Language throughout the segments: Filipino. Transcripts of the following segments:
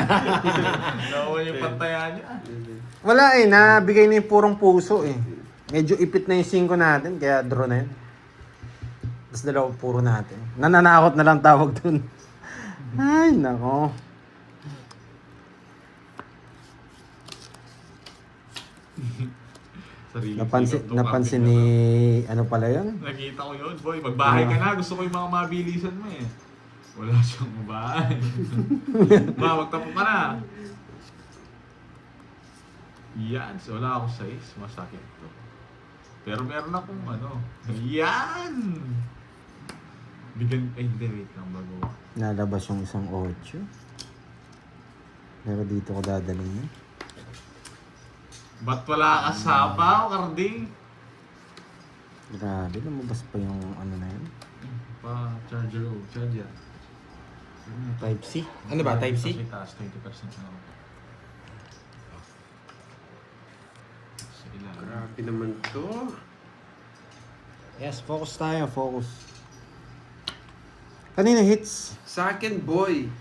Nakuha yung pantayan niya. Wala eh, nabigay na yung purong puso eh. Medyo ipit na yung 5 natin, kaya draw na yun. Tapos dalawa puro natin. Nananakot na lang tawag dun. Ay, nako. Napansin ni... Ano pala yun? Nakita ko yun, boy. Magbahay ka na. Gusto ko yung mga mabilisan mo eh. Wala siyang mabahay. Magtapo ka na. Yan. So, wala ako size. Masakit to. Pero meron akong ano. Yan! Bigyan... Ay, hindi. Wait lang bago. Nalabas yung isang 8. Pero dito ko dadalhin yun. Ba't wala ka sabaw, Karding? Grabe, lumabas pa yung ano na yun. Charger. Type-C? Ano ba, Type-C? Kasi taas, 20% na ako. Sa ilalim. Grabe naman to. Yes, focus tayo, focus. Kanina hits. Sa akin, boy.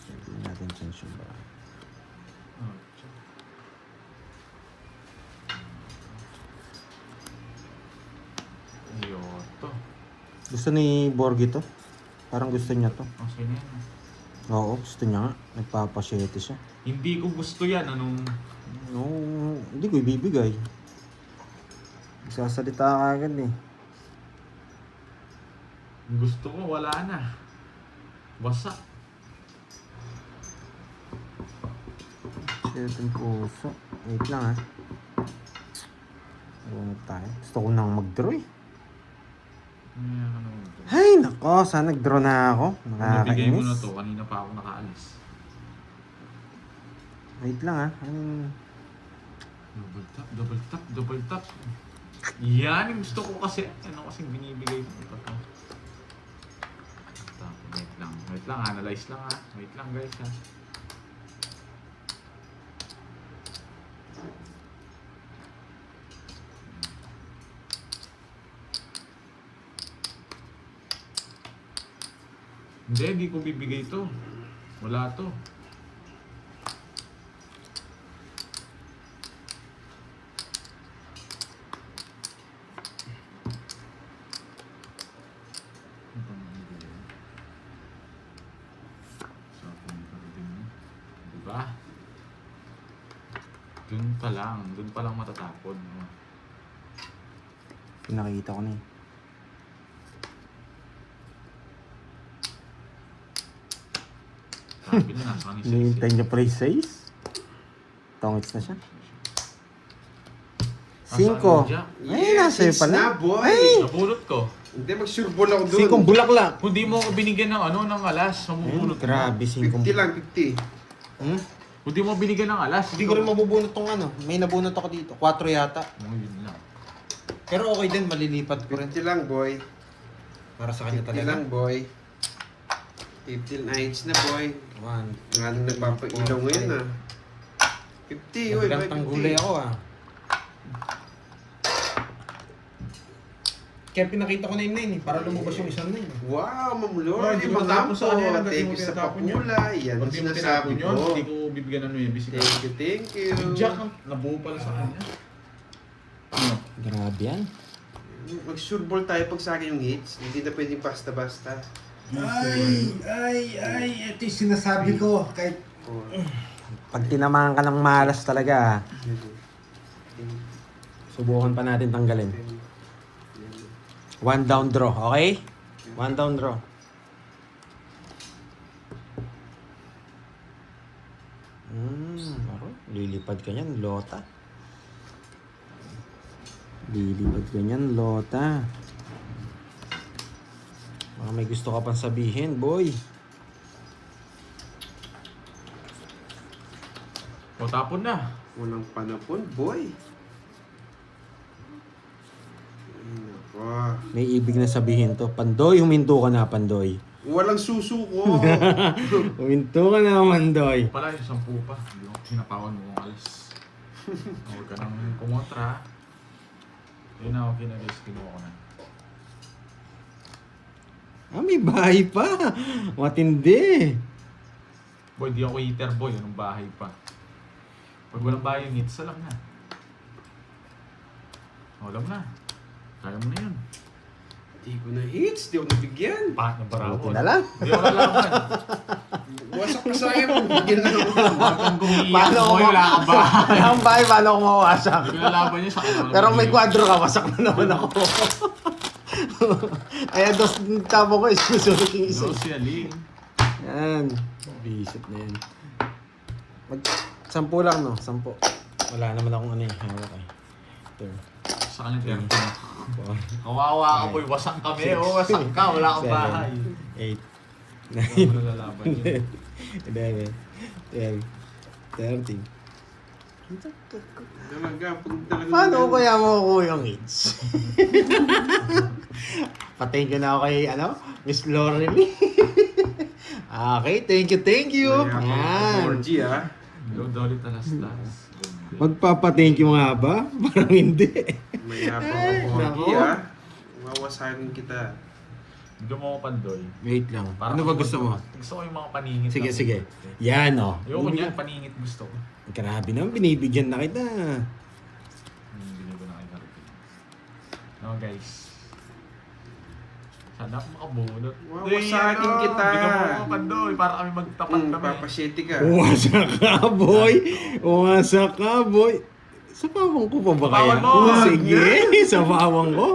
Hindi natin chance yung ba. Yoto. Gusto ni Borgie to? Parang gusto niya to. Okay na yan. Oo, gusto niya nga. Nagpapasyete siya. Hindi ko gusto yan. Anong... No, hindi ko ibibigay. Magsasalita ka agad eh. Gusto ko, wala na. Wasak. Shit yung puso. Wait lang ha. Bunot tayo. Gusto ko nang mag-draw eh. Ay, nako. Sana nag-draw na ako. Nabigay mo na Nakakainis. to. Kanina pa ako nakaalis. Wait lang ha. Double tap. Yan yung gusto ko kasi. Ano kasing binibigay mo. Ito to. Wait lang. Analyze lang ha. Wait lang guys ha. Hindi ko bibigay to. Wala to. Diba? Dun pa lang matatapon. Pinakita ko na eh. Sabi na, nasa kanisa. Hinihintay niya pa rin 6. Tongits na siya. 5. Ay, nasa iyo Six pala. na, boy. Ay! Napulot ko. Hindi, mag-sureball ako dun. 5 bulaklak. Kung di mo ako binigyan ng ano, ng alas, Ayun, mabubunot mo. grabe 5. 50 lang, 50. Hmm? Kung di mo binigyan ng alas, Hindi ko rin mabubunot tong ano. May nabunot ako dito. 4 yata. Yun lang. Pero okay din, malilipat ko rin. 50 lang, boy. Para sa kanya 50 talaga. lang, boy. 50 nights na, boy. 1. Nga nung nagpapailaw ngayon, ah. 50, uy, boy, Naglang tanggulay 50. ako ah. Kaya pinakita ko na yung 9 eh, para lumabas yung isang 9. Wow, Ma'am Oh, Lord, hindi yung mo mga tinapon sa kanya, po. hindi Thank mo you sa tinapon yun. papula. Yan ang Pag di mo sinasabi tinapon yun, ko. hindi ko bibigyan ano yung bisita. Thank you. Jack, nabuo pala sa kanya. Ano? Grabe yan. Mag-sureball tayo pag sa akin yung hits. Hindi na pwedeng basta-basta. Ay, ito yung sinasabi ko. Kahit Oh. pag tinamaan ka ng malas talaga, subukan pa natin tanggalin. 1 down draw, okay? 1 down draw. Lilipad ka niyan, lota. Lilipad ka niyan, lota. Baka may gusto ka pang sabihin, boy. O, tapon na. Walang panapon, boy. Ay, nako. May ibig na sabihin to. Pandoy, huminto ka na, Pandoy. Walang susuko. Huminto ka na, Pandoy. Pala yung 10 pa. Hindi ko sinapawan mo kung alas. Huwag ka nang kumontra. Yun na, okay na guys. Kinuha ko na. May bahay pa. Matindi. Boy, di ako eater boy. Anong bahay pa? Pag walang bahay yung hits, alam na. Alam na. Kaya mo na yun. Di ko na hits, di ako nabigyan. Paano barako? Buti na lang. Di ako nalaman. Wasak ka sa akin, bigyan na ako. Bakit kung iiyak Paano mo, ako wala kang bahay. Wala akong bahay, paano ako mawasak? Hindi ko nalaban niya sa akin. Pero may kwadro ka, wasak na naman ako. Kaya dos tabo ko, susunod yung isa. No, si Aling. Yan. Visit na yan. Sampu lang, no? Sampu. Wala naman akong ano yung hawak eh. Ito. Sa kanya 30. Kawawa ka boy, wasak kami. Oo, wasak ka. Wala kang bahay. 8, Hindi mo nalalaban yun. 11, 12, 13. Talaga, pag talaga... Paano ko kaya makukuha yung hits? Patayin ko na ako kay, Miss Laurel. Okay, thank you. Yan. 4G, ha? Dolit alas-las. Magpapa-thank you nga ba? Parang hindi. May hapang ako 4G, nako. ha? Wawasakin kita. Hindi mo ako pandoy. Wait lang. Parang Ano ba gusto mo? Gusto ko yung mga paningit. Sige, lang. sige. Yan, oh. Ayoko niyan, paningit gusto ko. Grabe naman, binibigyan na kita. Binili ko na kayo natin. No guys. Sana ako makabunot. Wawasakin kita. Hindi ka mo ako pandoy. Para kami magtapat kami. Papasyete ka. Uwasak ka, boy. Uwasak ka, boy. Sa bawang ko pa ba kaya? Bawal mo. Sige, sa bawang ko.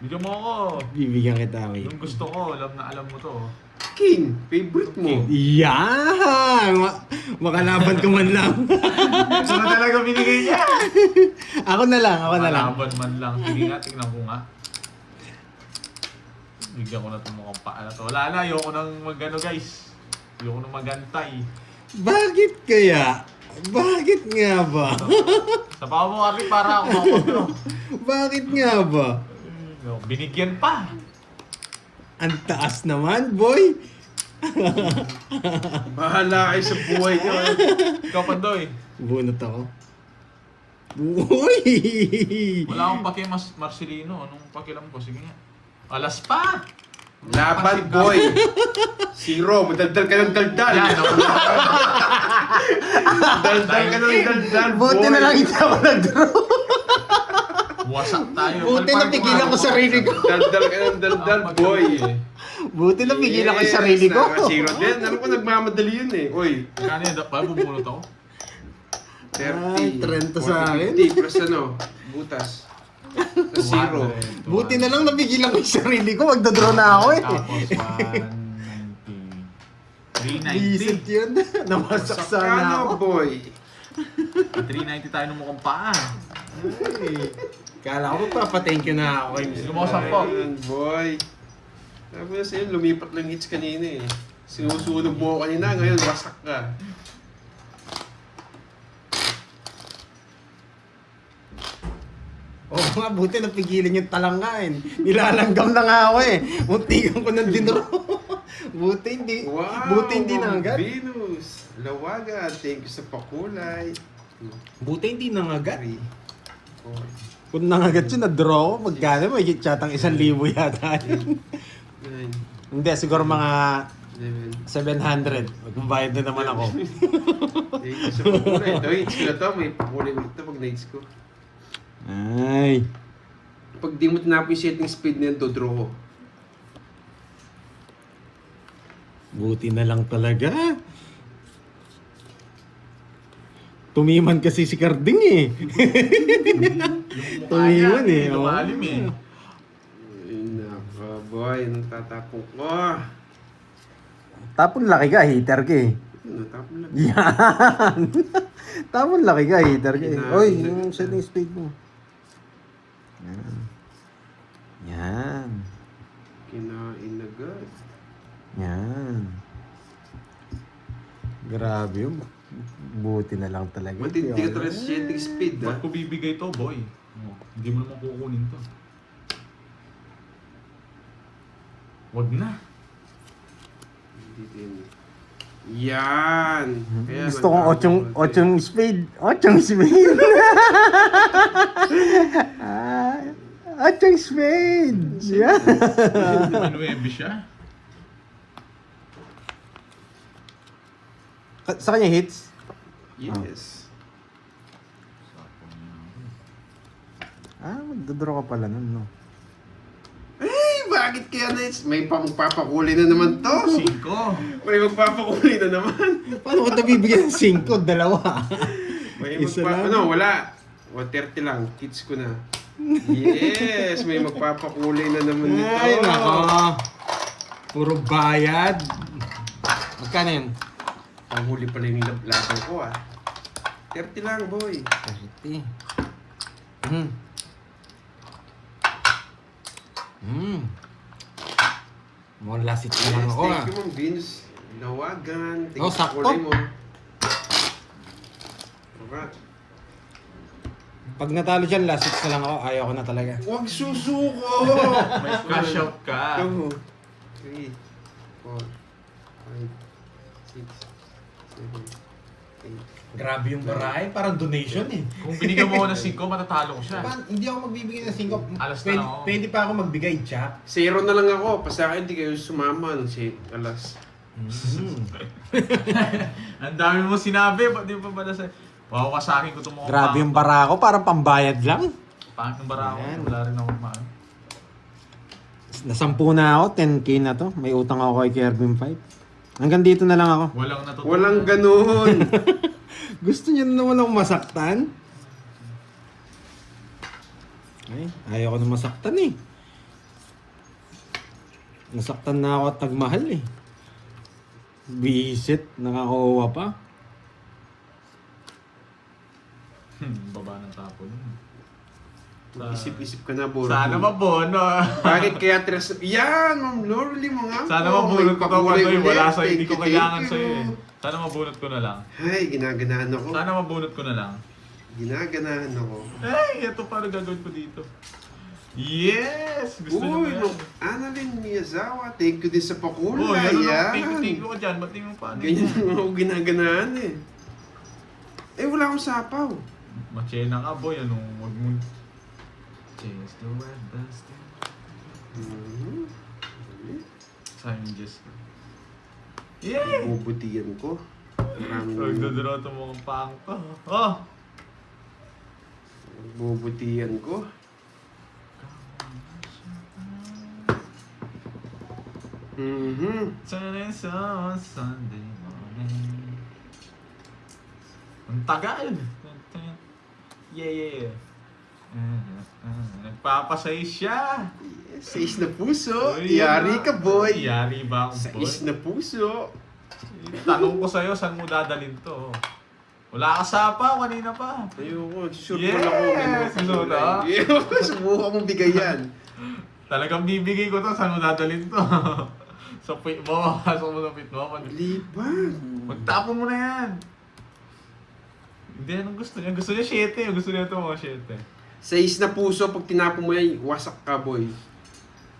Bigyan mo ako. Bibigyan kita, wait. Yung gusto ko, alam mo to. King, favorite mo. Yan! Makalaban ko man lang. Ito na talaga binigay niya. Ako na lang. Makalaban man lang. Sige nga, tingnan ko nga. Bigyan ko na itong mukhang paa na to. Wala na, ayoko nang magano guys. Ayoko nang magantay. Bakit kaya? Bakit nga ba? Sa paa mo kami para ako makapagano. Bakit nga ba? Binigyan pa. Ang taas naman, boy. Bahala kayo sa buhay nyo. Ikaw Pandoy. Bunot ako. Uy! Wala akong paki Marcelino. Anong pakilam ko? Sige nga. Alas pa! Laban, boy. Zero, madaldal ka ng daldal. Yan, ako na. Daldal ka ng daldal, boy. Buti na lang hindi ako nag-draw. Wasak tayo. Buti na pigilan ko sarili ko. Daldal ka ng daldal, boy. Buti na pigilan ko yung sarili ko. Zero din. Alam ko nagmamadali yun eh. Uy, Kano yun? Paano bubulot ako? 30. 30 sa akin. 40, 50 plus butas. Sa zero. 200, Buti na lang napigilan ko yung sarili ko. Magdodraw na ako eh. Tapos 190. Visit 390. yun. Namasak sana Sakano, ako. boy. 390 tayo ng mukhang paa. Ay, kala ko magpapa-thank you na ako kay Miss. Gumawa sa po. Ayun, boy. Sabi na sa'yo, lumipat lang hits kanina eh. Sinusunog mo ako kanina, ngayon wasak ka. Oo nga, buti napigilan yung talangkain. Nilalanggam na nga ako eh. Muntikan ko ng dinro. Buti hindi. Wow! Buti hindi na agad. Venus! Lawaga, thank you sa pakulay. Buti hindi nangagat. 3, 4, Kung nangagat yun, na-draw ko. Magkano? May chatang 1,000 yata yun. 9, Hindi, siguro mga 11. 700. Magbabayad na naman ako. Thank you sa pakulay. Ito, hits ko na to. May pakulay ulit ito pag nights ko. Ay. Pag di mo tinapin yung setting speed na yun, dodraw ko. Buti na lang talaga. Tumiman kasi si Carding eh. Tumiman eh. oo. Lumalim eh. Ay, naka boy. Anong tatapong ko? Tapon laki ka, hater ka eh. Natapon lang. Yan. Tapon laki ka, hater ka eh. Ina- Oy, yung setting speed mo. Yan. Yan. Kinain agad. Yan. Grabe yun. Buti na lang talaga. Matindi ka talaga sa setting speed, ha? Ba't ko bibigay to, boy? Oh, hindi mo naman kukunin to. Wag na. Hindi din. Yan. Kaya Gusto kong nagkakaroon. ochong spade. Ochong spade. Ochong spade. Yeah. Manuebe siya. Sa kanya hits? Yes. Magdodraw ka pala nun, no? Eh, bakit kaya na may magpapakulay na naman to? 5. May magpapakulay na naman. Paano ko nabibigyan ng 5? Dalawa. May Isa lang. wala. 130 lang. Kids ko na. Yes, may magpapakulay na naman nito. Ay, nako. Puro bayad. Magkano yun? Ang huli pala yung laban ko 30 lang, boy. 30. Mukhang lasit na lang Yes, ako thank you, Ma'am Vince. Lawagan. Thank Oh, you sa sakto. kulay mo. Alright. Pag natalo dyan, lasit na lang ako. Ayaw ko na talaga. Huwag susuko! May cash out ka. 2, 3, 4, 5, 6, 7, 8. Grabe yung barahe. Parang donation eh. Kung binigyan mo ako ng 5, matatalo ko siya. Hindi ako magbibigay ng 5. Alas na lang ako. Pwede pa ako magbigay, Jack. 0 na lang ako. Sa akin, hindi kayo sumama nung alas. Ang dami mo sinabi, ba't di pa pala sa... Wow ka sa akin kung tumukhang Grabe yung bara ko. Parang pambayad lang. Pangit ng bara ako. Ayan. Wala rin ako maan. Nasampu na ako. 10k na to. May utang ako kay Kervin 5. Hanggang dito na lang ako. Walang natutunan. Walang ganun. Gusto niyo na naman ako masaktan? Ay, ayaw ko na masaktan eh. Nasaktan na ako at nagmahal eh. Bisit, nakakawa pa. Baba ng tapon. Isip-isip ka na, Boro. Sana mabono. Bakit kaya tres... Yan, Ma'am Lorely, mga Sana mabunot ko to Pandoy. Wala sa'yo, hindi ko kailangan Thank sa'yo you. eh. Sana mabunot ko na lang. Ay, ginaganahan ako. Sana mabunot ko na lang. Ginaganahan ako. Ay, ito paano gagawin ko dito. Yes! Gusto niyo ba Uy, yan? Ma'am Annalyn Miyazawa, thank you din sa pakulay. Oh, yan lang. Yan. Tingko ka dyan. Ba't di mo paano? Ganyan ako ginaganahan eh. Eh, wala akong sapaw. Machena ka boy. Anong wag mo... Chase the red dust. Mhm. Sayang yung Diyos. Yay! Bubutihan ko. Maraming Nagdodoro ito mga pang to. Oh! bubutihan ko. Mhm. Turning on Sunday morning. Ang tagal! Yeah. Nagpapasay siya! Sais na puso. Uy, Yari yan ka, ba? boy. Yari ba akong boy? Sais na puso. Tanong ko sa'yo, saan mo dadalhin to? Wala ka sapa, kanina pa. Ayoko, sure Yes! ko lang ako. Sunod, ah. Subukan mong bigayan. Talagang bibigay ko to, saan mo dadalhin to? Sa pit mo, pasok mo sa pit mo. Liban. Magtapon mo na yan. Hindi, anong gusto niya? Gusto niya 7. Gusto niya ito mga 7. Sais na puso, pag tinapon mo yan, wasak ka, boy.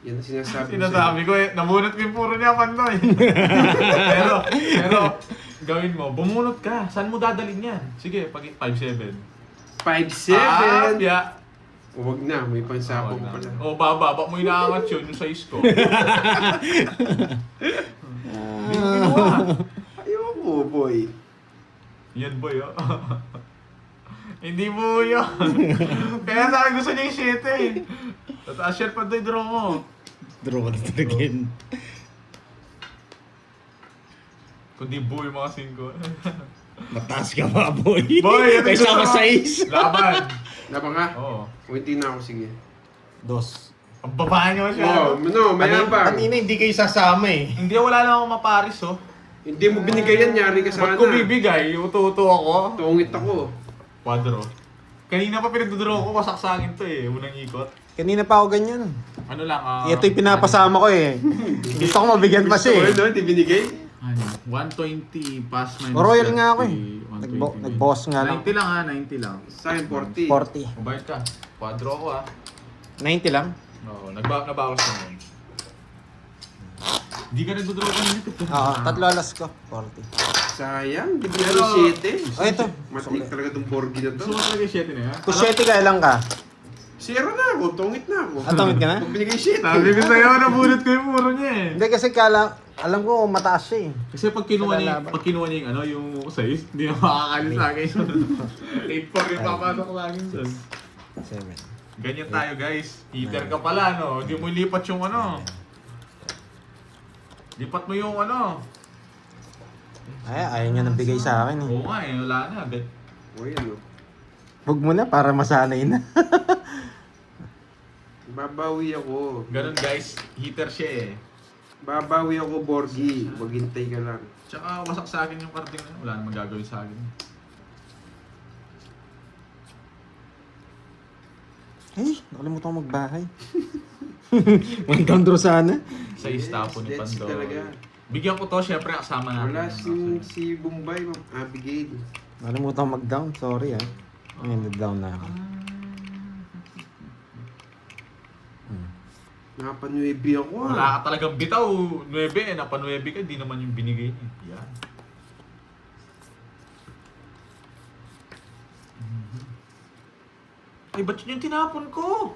Yan ang sinasabi ko Sinasabi ko eh, nabunot ko yung puro niya, Pandoy. pero, gawin mo, bumunot ka. Saan mo dadalhin yan? Sige, pag 5-7. 5'7". Yeah. Huwag na, may pansapong Wag na. pala. O, baba mo inaangat yun, yung size ko. Hindi mo ginawa. Ayoko, boy. Yan boy, oh. Hindi mo yun. Kaya sa akin gusto niya yung 7 eh. Tataas yan pa doon, draw mo. Draw ka na talaga yun. Kundi buo yung mga 5. Mataas ka ba, boy? Boy, ito May gusto sama ko. size. Laban. Laban ka? Oo. O hindi na ako, sige. Dos. Ang babae niyo siya. Oh, no, mayabang. Kanina hindi kayo sasama eh. Hindi, wala lang akong maparis, oh. Hindi mo binigay yan, yari ka sana. Ba't ko bibigay? Uto-uto ako. Tungit ako. Quadro. Kanina pa pinagdodraw ko, wasak sa akin to eh. Unang ikot. Kanina pa ako ganyan. Ano lang, Ito yung pinapasama ko eh. Gusto ko mabigyan pa siya eh. Gusto mo, no? Hindi binigay? Ano? 120 plus minus Royal nga ako eh. 120. Nag-boss nga lang. 90 lang ha, 90 lang. Sa akin, 40. 40. Mabait ka. Quadro ako ha. 90 lang. Oo, nabawas na yun. Di ka nagdodraw ka ng YouTube. Oo, tatlo alas ko. 40. Sayang, di ba Pero- yung 7? Oh, ito. Matik talaga itong Borgi na to. Gusto mo talaga yung 7 na yan? Kung 7 ka, ilang ka? Sira na ako, tungit na ako. Atongit ka na? Pag binigay 7. Sabi ko sa'yo, nabunot ko yung puro niya eh. Hindi kasi alam ko mataas siya eh. Kasi pag kinuha niya, Sa pag kinuha niya yung ano, yung size, hindi na makakalis sa akin yun. 8-4 yung papasok sa akin dun. 7. Ganyan tayo guys. Heater ka pala, no? Hindi mo lipat yung ano. Lipat mo yung ano. Ayaw niya nang bigay sa akin eh. Oo nga eh, wala na. O yan o. Huwag mo na para masanay na. Babawi ako. Ganun guys, heater siya eh. Babawi ako, Borgi. Maghintay ka lang. Tsaka wasak sa akin yung karting na yun. Wala namang gagawin sa akin. Ay, nakalimutan ko magbahay. Welcome draw sana. Sa istapo ni That's Pandor. talaga. Bigyan ko to, syempre kasama natin. Wala yung si Bombay, Abigail. Nakalimutan ko mag-down. Sorry ah. Ayun, down na ako. Nakapanuebi ako ah. Wala ka talagang bitaw. 9 eh, napa 9 ka, di naman yung binigay niya. Yan. Ay, ba't yun yung tinapon ko?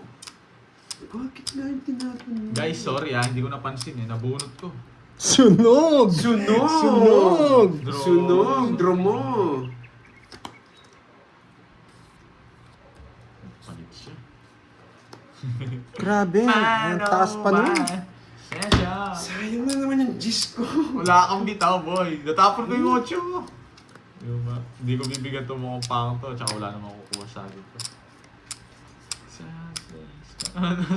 Bakit nga yung tinapon mo? Guys, sorry hindi ko napansin eh, nabunot ko. Sunog! Sunog! Sunog! Sunog! Dromo! Palit siya. Grabe, ang taas pa nun. Sensya. Sayang na naman yung Gis ko. Wala kang bitaw, boy. Natapon ko yung 8 mo. Hindi ko bibigyan itong mga pang to, tsaka wala namang kukuha sa akin to.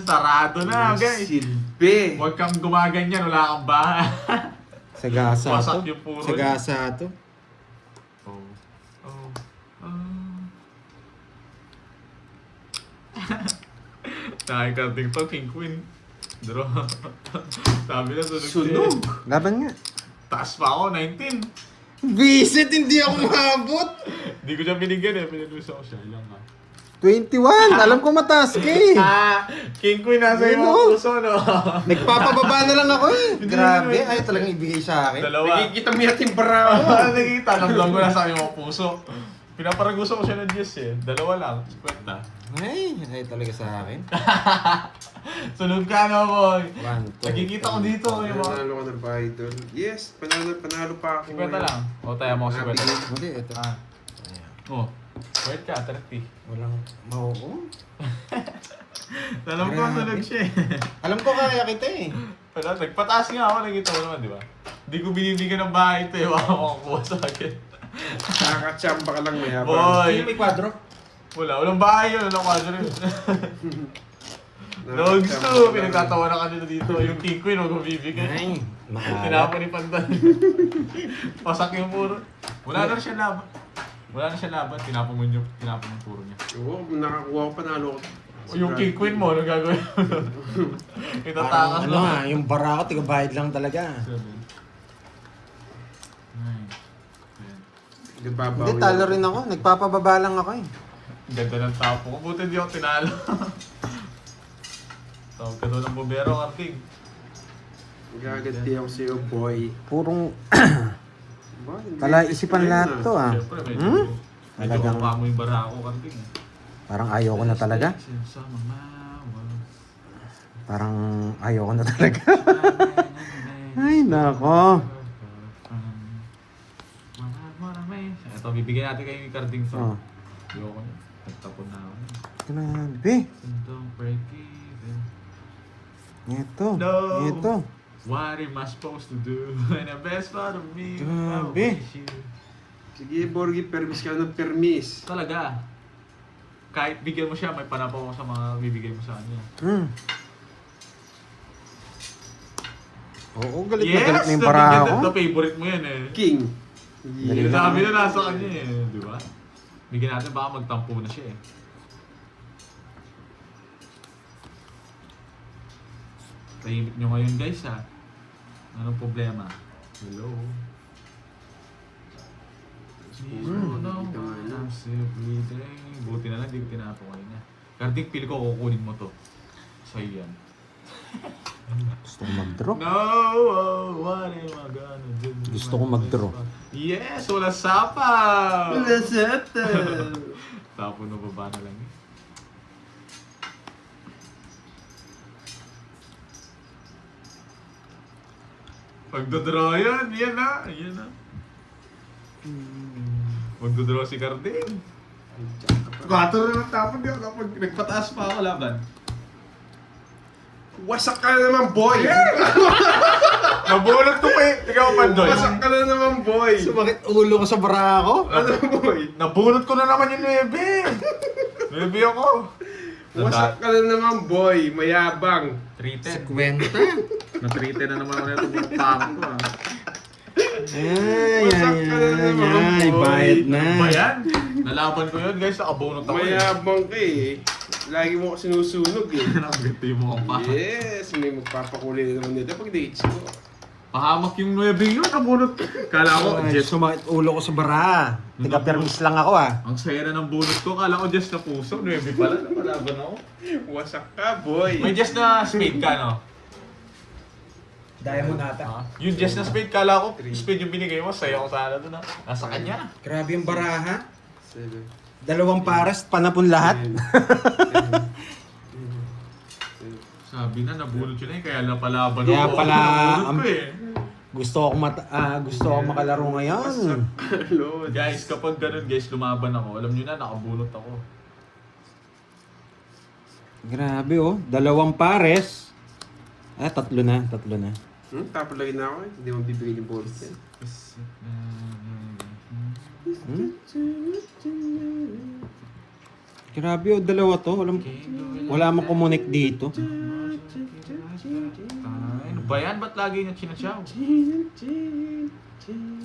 Sarado na, guys. Silbi! Huwag kang gumaganyan, wala kang bahay. Sagasa Wasak to. yung puro. Sagasa to. Oh. Oh. Nakakarting to, King Queen. Draw. Sabi na, sunog Sunog! siya. Laban nga. Taas pa ako, 19. Visit, hindi ako mahabot. Hindi ko siya binigyan eh, pinalusa ko siya. Ilang nga. 21, alam ko mataas ka eh. King Queen nasa Yun, yung no? puso, no? Nagpapababa na lang ako eh. Hindi, Grabe, hindi. ayaw talagang ibigay sa akin. Dalawa. Nakikita mo yating bara ako. Nakikita, namdam ko nasa yung puso. Pinaparaguso ko siya ng Diyos eh. Dalawa lang, 50. Ay, ayaw talaga sa akin. Sunog ka na, boy. 1, 2, Nakikita ko dito yung mga... Panalo ka ng Bidol. Yes, panalo pa ako. 50 lang. O, tayo mo ko 50. Hindi, ito. Oh, wait ka, 30. Walang mauo. Alam ko Grabe. sunog siya eh. Alam ko kaya kita eh. Pero nagpataas nga ako, nakita mo naman, di ba? Hindi ko binibigyan ng bahay ito eh. Wala akong kuha sa akin. Nakakatsamba ka lang mayabang. Boy! Sino may kwadro? Walang bahay yun. Walang kwadro yun. Dogs to! Pinagtatawa na kanina dito. Yung King Queen, huwag mo bibigyan. Ay, mahalap. Tinapon ni Pandan. Pasak yung puro. Wala na siya laban. Wala na siya laban. Tinapon mo yung puro niya. Oo, nakakuha ko panalo ko. O yung King Queen mo, anong gagawin mo? Itatakas Ano nga, yung bara ko, tigabayad lang talaga. 7. 9. 10. Nagbabawi Hindi, talo rin ako. Nagpapababa lang ako eh. Ganda ng tapo ko. Buti hindi ako tinalo. Tawag ka doon ng bumbero, Karting. Gaganti ako sa'yo, boy. Purong Ba, hindi- kalaisipan ayun lahat na. to ah. Siyempre, medyo... Hmm? Medyo Talagang- kumpa mo yung bara ko, Karting. Parang ayaw ko na talaga. Sa mamawa. Parang ayaw ko na talaga. Ay, nako. Ito, bibigyan natin kayo yung Karting to. Oh. Ayoko na. Nagtapon na ako. Grabe. Don't break even. Ito. No. Ito. What am I supposed to do? And the best part of me, I Grabe. wish you. Sige, Borgi, permis ka ng permis. Talaga. Kahit bigyan mo siya, may panapaw ko sa mga bibigay mo sa kanya. Oo, galit na galit na yung bara ako. Ito, favorite mo yan eh. King. Galing. Sabi na nasa kanya eh, di ba? Bigyan natin baka magtampo na siya eh. Tahimik nyo ngayon guys ha. Anong problema? Hello? No, I'm simply day. Buti na lang, di ko tinapo kanina. Kartik, pili ko kukunin mo to. Sa'yo yan. Gusto ko mag-draw. No, oh, what am I gonna do? Gusto ko mag-draw. Yes, wala sapaw! Seta! Tapo na baba na lang eh. Pagdodraw yan, yan na, yan na. Magdodraw si Carding. Gato na ng tapon yun kapag nagpataas pa ako laban. Wasak ka na naman, boy! Nabulot ko pa eh. Ikaw, Pandoy. Wasak ka na naman, boy! Sumakit ulo ko sa bra ko. Ano, boy? Nabulot ko na naman yung 9. 9 ako. Wasak ka na naman, boy! Mayabang! 310. Kwenta. Na 310 na naman ako na itong pang ko ah. Ay, Wasak ay, ka na ay, naman, ay, boy. bayad na. Ba yan? Nalaban ko yun guys, nakabunot ako eh. Mayabang ka eh. Lagi mo ko sinusunog eh. Nakaganda yung mga pa. Yes! May magpapakulay na naman nito pag dates ko. Pahamak yung 9 yun, nabunot. Kala ko, Ay, Jess. sumakit ulo ko sa bra. Tiga-permis lang ako ah. Ang saya na ng bunot ko, kala ko Jess na puso. 9 pala, napalaban ako. Wasak ka, boy! May Jess na spade ka, no? Diamond ata. Yung Jess na spade, kala ko spade yung binigay mo. Saya ko sana doon ah. Nasa kanya. Grabe yung baraha. 7. 2 pares, panapon lahat. Sabi na, nabunot yun eh, kaya napalaban Kaya ako. pala, Nabunot am- ko eh. gusto ko makalaro ngayon. Lord. Guys, kapag ganun guys, lumaban ako, alam nyo na, nakabunot ako. Grabe oh, 2 pares. Ah, 3 na. Tapos lagi na ako eh. Hindi mo bibigyan yung bonus yan. Grabe oh, 2 to. Wala mo kumunik dito. Ano ba yan? Ba't lagi niya chinatsaw?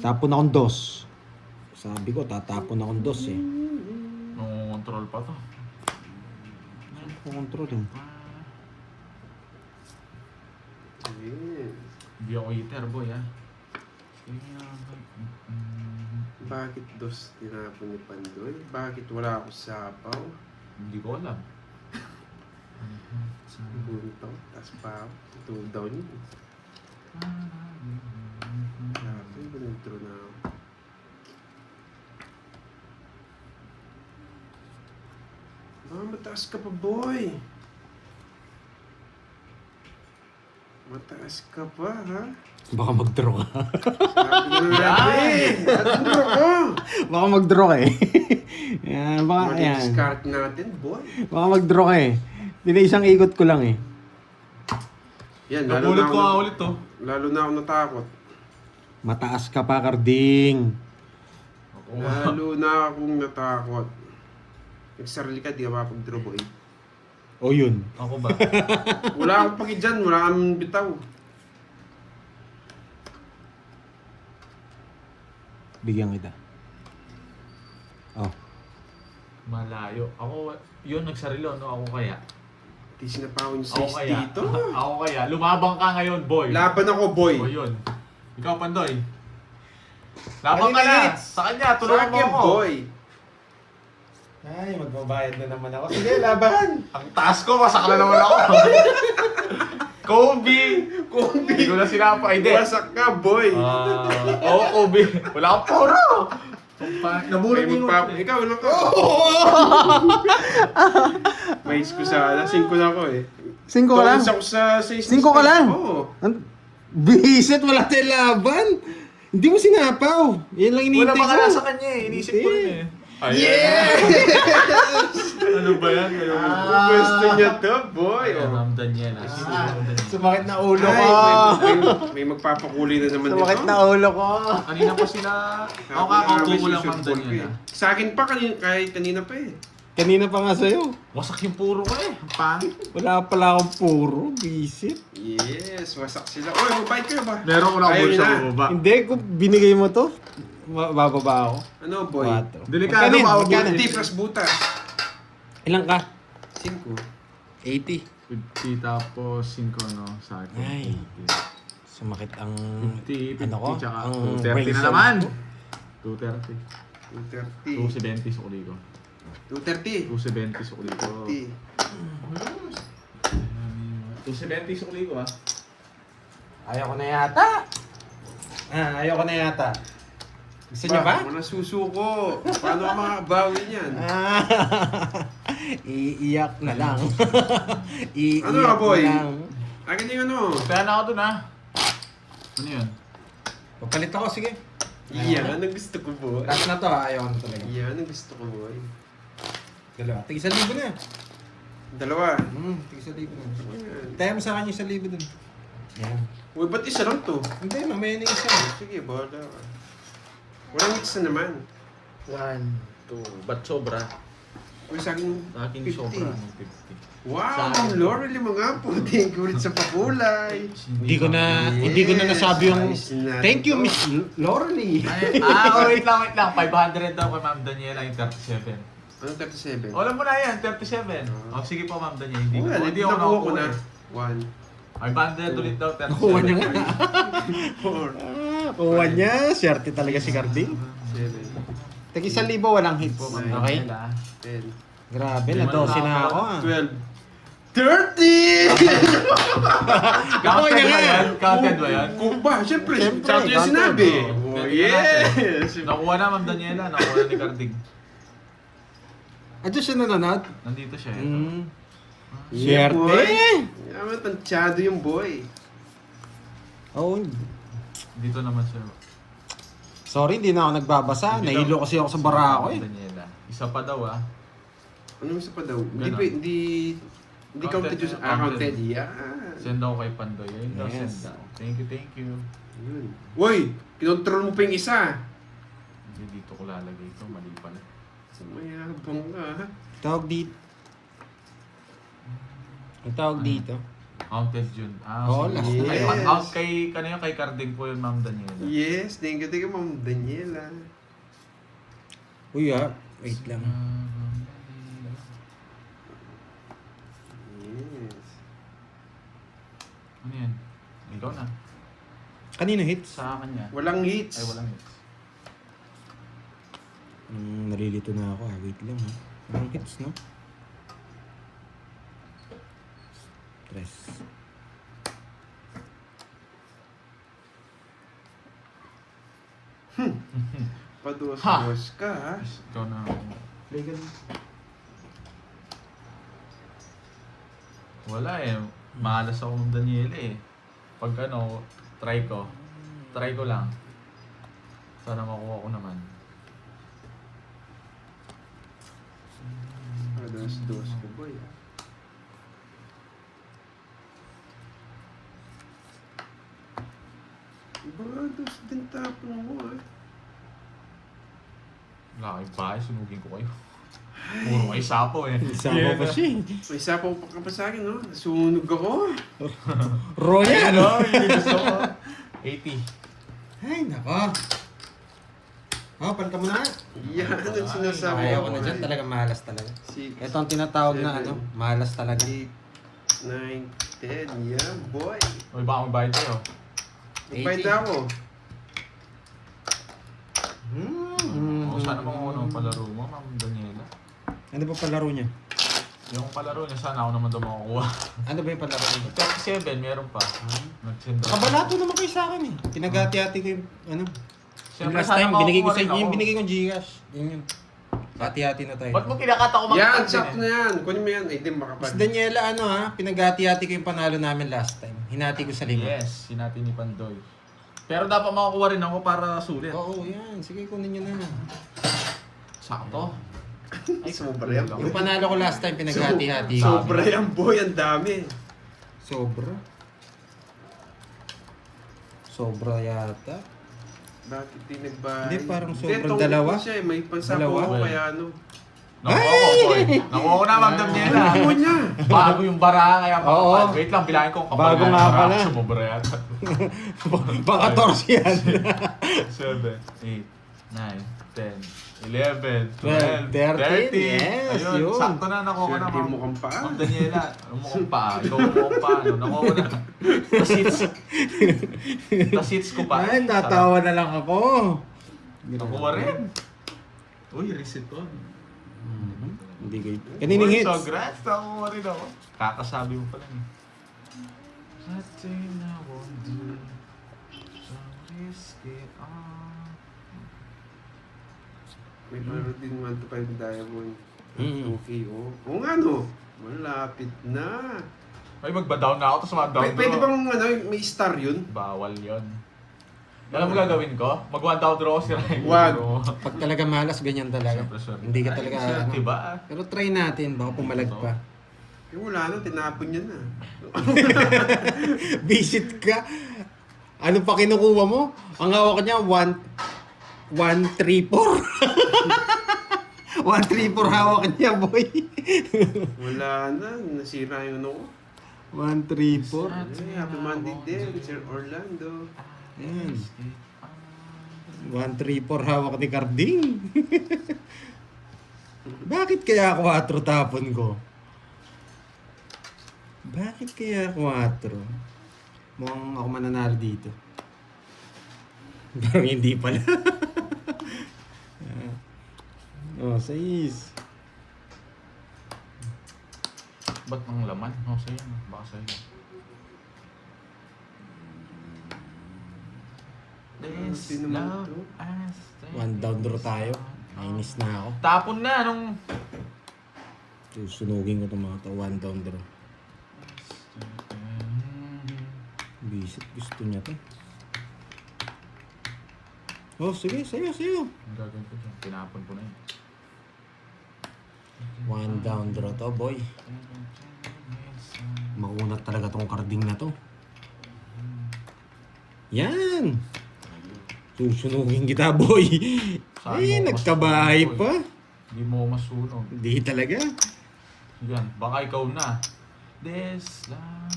Tapon akong 2. Sabi ko, tatapon akong 2 eh. Control pa to. Control eh. Hindi ako hitter boy ah. Bakit dos tinapon ni Pandoy? Bakit wala ako sapaw? Hindi ko alam. Bunto, tas pa ako. Ito daw niyo. Grabe, banintro na ako. Mataas ka pa, boy! Mataas ka pa, ha? Baka mag-draw ka. Sabi na natin! Ano ko? Baka mag-draw ka eh. Yan, baka yan. Mag-discard natin, boy. Baka mag-draw ka eh. Isang ikot ko lang eh. Yan, Nabulot ko nga ulit to. Lalo na ako natakot. Mataas ka pa, Carding. Lalo na akong natakot. Nagsarili ka, di ka makapag-draw, boy. O yun. Ako ba? Wala akong paki dyan, wala kang bitaw. Bigyan kita. Oh. Malayo. Ako, yun nagsarilo, no? Ako kaya. Di sinapawin yung Ako 6 kaya. dito. Ako kaya. Lumabang ka ngayon, boy. Laban ako, boy. O yun. Ikaw, Pandoy. Labang ka Kanina, na. hits. Sa kanya, tulungan mo Sa akin, ako. boy. Ay, magbabayad na naman ako. Sige, laban! Ang taas ko, masak na naman ako. Kobe! Hindi ko na sinapa. Ay, di. Wasak ka, boy. Oo, Kobe. Wala kang puro. Nabulot May yung... ikaw, ano ka? May ko sana. 5 na ako eh. 5 ka lang? Tungkol ako sa 6. 5 ka lang? Oo. Bisit, wala tayong laban. Hindi mo sinapaw. Yan lang Wala iniintay ko. pa ka sa kanya eh. Inisip ko rin eh. Yeah! Ano ba yan? Gusto niya to, boy. Ayan, Oh. Ma'am Daniela. Si Ma'am Daniela. Sumakit na ulo Ay, ko. may magpapakulay na naman Sumakit dito. na ulo ko. Kanina pa sila... Ako kakaupo ko lang, Ma'am Daniela. Sa akin pa, kahit kanina pa eh. Kanina pa nga sa'yo. Wasak yung puro ko eh. Ang pangit. Wala pala akong puro. Bisit. Yes, wasak sila. Oy, mabait kayo ba? Meron ko lang Ayaw bulsa na. ko ba? Hindi, kung binigay mo to, bababa ako. Ano, boy? 4. Delikado Magkano? ba ako? Magkano? 50 plus butas. Ilang ka? 5. 80. 50 tapos 5 no sa akin. Ay. Sumakit ang... 50, 50 ano ko? tsaka Ang 230 na braces naman. ko. 230. 270 sa uli ko. 230. 270 sa uli ko. 230. 270 sukli ko ah. Ayaw ko na yata. Ayaw ko na yata. Gusto niyo ba? Wala susuko. Paano ka makabawi niyan? Iiyak na lang. Iiyak Ano ka, boy? na lang. Akin yung ano. Kaya na ako dun ah. Ano yun? Papalit ako, sige. Iyan ang gusto ko, boy. Last na to, ayaw ko na talaga. Iyan ang gusto ko, boy. Dalawa. Tig 1,000 na. Dalawa. Tig 1,000 na. Ayan. Tayo mo sa akin yung 1,000 dun. Yan. Uy, ba't isa lang to? Hindi, mamaya na yung isa. Sige, bahala ka. Walang hits na naman. 1, 2. Ba't sobra? Uy, sa akin, Sa akin 50. sobra ng 50. Wow, Sa Ma'am akin. Laurel, mga po. Thank you ulit sa pakulay. Hindi ko na nasabi yung Ayos na thank you, to. Miss Lorely. Wait lang. 500 daw kay Ma'am Daniela yung 37. Ano 37? Alam mo na yan, 37. Sige po Ma'am Daniela, hindi Wala, hindi ako nakuha ko nakakuha na. eh. 500 ulit daw, 37. Nakuha niya nga. 1, 4, Kuha niya. Swerte talaga si Carding. 7, Tag 1,000 walang hits. Po Ma'am Okay? Daniela. 10, Grabe, Hindi na mo 12 na ako. 12, 30! Nakuha niya nga. Counted ba yan? Kung ba, syempre, Syempre, sakto yung content. sinabi. Oo. Oh, yes! Nakuha na Ma'am Daniela, nakuha na ni Carding. Diyan siya nanonood? Nandito siya. Ito. Yeah, Swerte. boy. Yaman, tansyado yung boy. Oo. Dito naman siya. Sorry, hindi na ako nagbabasa. Hindi Nahilo daw. kasi ako sa barako eh. Daniela. Isa pa daw ah. Ano isa pa daw? Hindi, Ganon. hindi counted yung counted. Yeah. Send ako kay Pandoy. Ayun daw, Yes. send daw. Thank you. Yun. Uy, kinontrol mo pa yung isa. Hindi dito ko lalagay ito. Mali pala. Mayabang ka, ha? Tawag dito. Ang tawag dito. Counted yun. Oo, sige. last na Kay, yun. kanina kay Carding po yun, Ma'am Daniela. Yes, thank you, Ma'am Daniela. Uy wait lang. Yes. Ano yan? Ikaw na. Kanino hits? Sa akin yan. Walang hits. Ay, walang hits. Nalilito na ako Wait lang ha. Walang hits no? Tres. Paduwas-duwas ka, ha? Ikaw na. Play ka din. Wala eh. Malas ako ng Daniela eh. Pag ano, try ko. Try ko lang. Sana makuha ko naman. Paduwas-duwas ka, boy, ha? Paduwas din tapon mo, ha? Wala kayong bahay, sunugin ko kayo. Puro kayo sapo eh. Sama pa siya eh. May isa pa pa sa akin, no? Nasunog ako. Royal! Ano? Yung gusto ko. 80. Ay, nako. Palitan mo na. Yan ang sinasabi Ayaw ko na dyan. Talaga malas talaga. 6, Ito ang tinatawag na ano, malas talaga. 8, 9, 10. Yeah, boy. Uy, baka magbayad kayo. Magbayad ako. O, sana mga palaro mo, Ma'am Daniela. Ano ba palaro niya? Yung palaro niya, sana ako naman daw makukuha. Ano ba yung palaro niya? 37, meron pa. Nag-send ako. Kabalato naman kayo sa akin eh. Pinagati-hati ko yung ano. Yung Siyempre, last sana time, binigay ko makukuha sa rin inyo, yung ako. binigay kong Gcash. Yun yun. Hati-hati na tayo. Ba't mo kinakata ko Yan, makapag sakto na yan. Kunin mo yan. Ay, di makapag. Mas Daniela, ano ha, pinagati-hati ko yung panalo namin last time. Hinati ko sa 5. Yes, sinati ni Pandoy. Pero dapat makukuha rin ako para sulit. Oo, yan. Sige, kunin nyo na. Sakto. Ay, sobra yan. Yung panalo ko last time, pinaghati-hati ko. Sobra yan, boy. Ang dami. Sobra. Sobra yata. Bakit di nagbayad? Hindi, parang Hindi, sobrang tungkol dalawa. ko siya eh. May pansapo Dalawa? ako kaya ano. Nakuha ko, boy. Nakuha ko na, Ma'am Daniela. Ano niya? Bago yung bara, kaya Oo. makapal. Wait lang, bilangin ko ang kapal Bago ng nga bara. pala. Sumobra yata. Baka 14 yan. 7, 8, 9, 10, 11, 12, 12, 30. yes, Ayun, yun. sakto na, nakuha ko na, Swerte Ma'am. mo kang paa. Ma'am Daniela, ano mo kung pa? Ikaw mo kung pa, ano? Nakuha ko na. Tas hits ko pa. Ay, tatawa na lang ako. Nakuha rin. Uy, reset ko. Hindi kayo. Kaninong Uy, hits? congrats, nakuha rin ako. Kakasabi mo pa lang eh. Nothing I won't do. So risky, May panood din 1 to 5 Diamond. Mm. Okay, oh. Oo nga no. Malapit na. Ay, magba-down na ako, tapos mag-down Pwede bang ano, may star yun? Bawal yun. Alam mo gagawin ko? Mag-1 down draw si Ryan. Wag. Pag talaga malas, ganyan talaga. Siyempre, sure. Hindi ka talaga, Ay, ano. diba? Pero try natin, baka pumalag pa. Eh wala na, tinapon niya na. Visit ka. Ano pa kinukuha mo? Ang hawak niya, 134. 134 hawak niya, boy. Wala na, nasira yung ano ko. 134. Hey, happy Monday din, Sir Orlando. Yan. 134 hawak ni Carding. Bakit kaya 4 tapon ko? Bakit kaya 4? Mukhang ako mananalo dito. Parang hindi pala. Oh, 6. Ba't ang laman? No, sa'yo. Baka sa'yo. This Sino naman love to? I One down draw tayo. Nainis na ako. Tapon na nung... Susunugin ko itong mga to. 1 down draw. Bisit. Gusto niya to. Oh, sige. Sa'yo. Ang gagawin ko siya. Tinapon ko na yun. 1 down draw to, boy. Makunat talaga tong Carding na to. Yan! Susunugin kita, boy. Saan Eh, mo nagkabahay masunog, pa. Hindi mo masunog. Hindi talaga. Yan, baka ikaw na. This love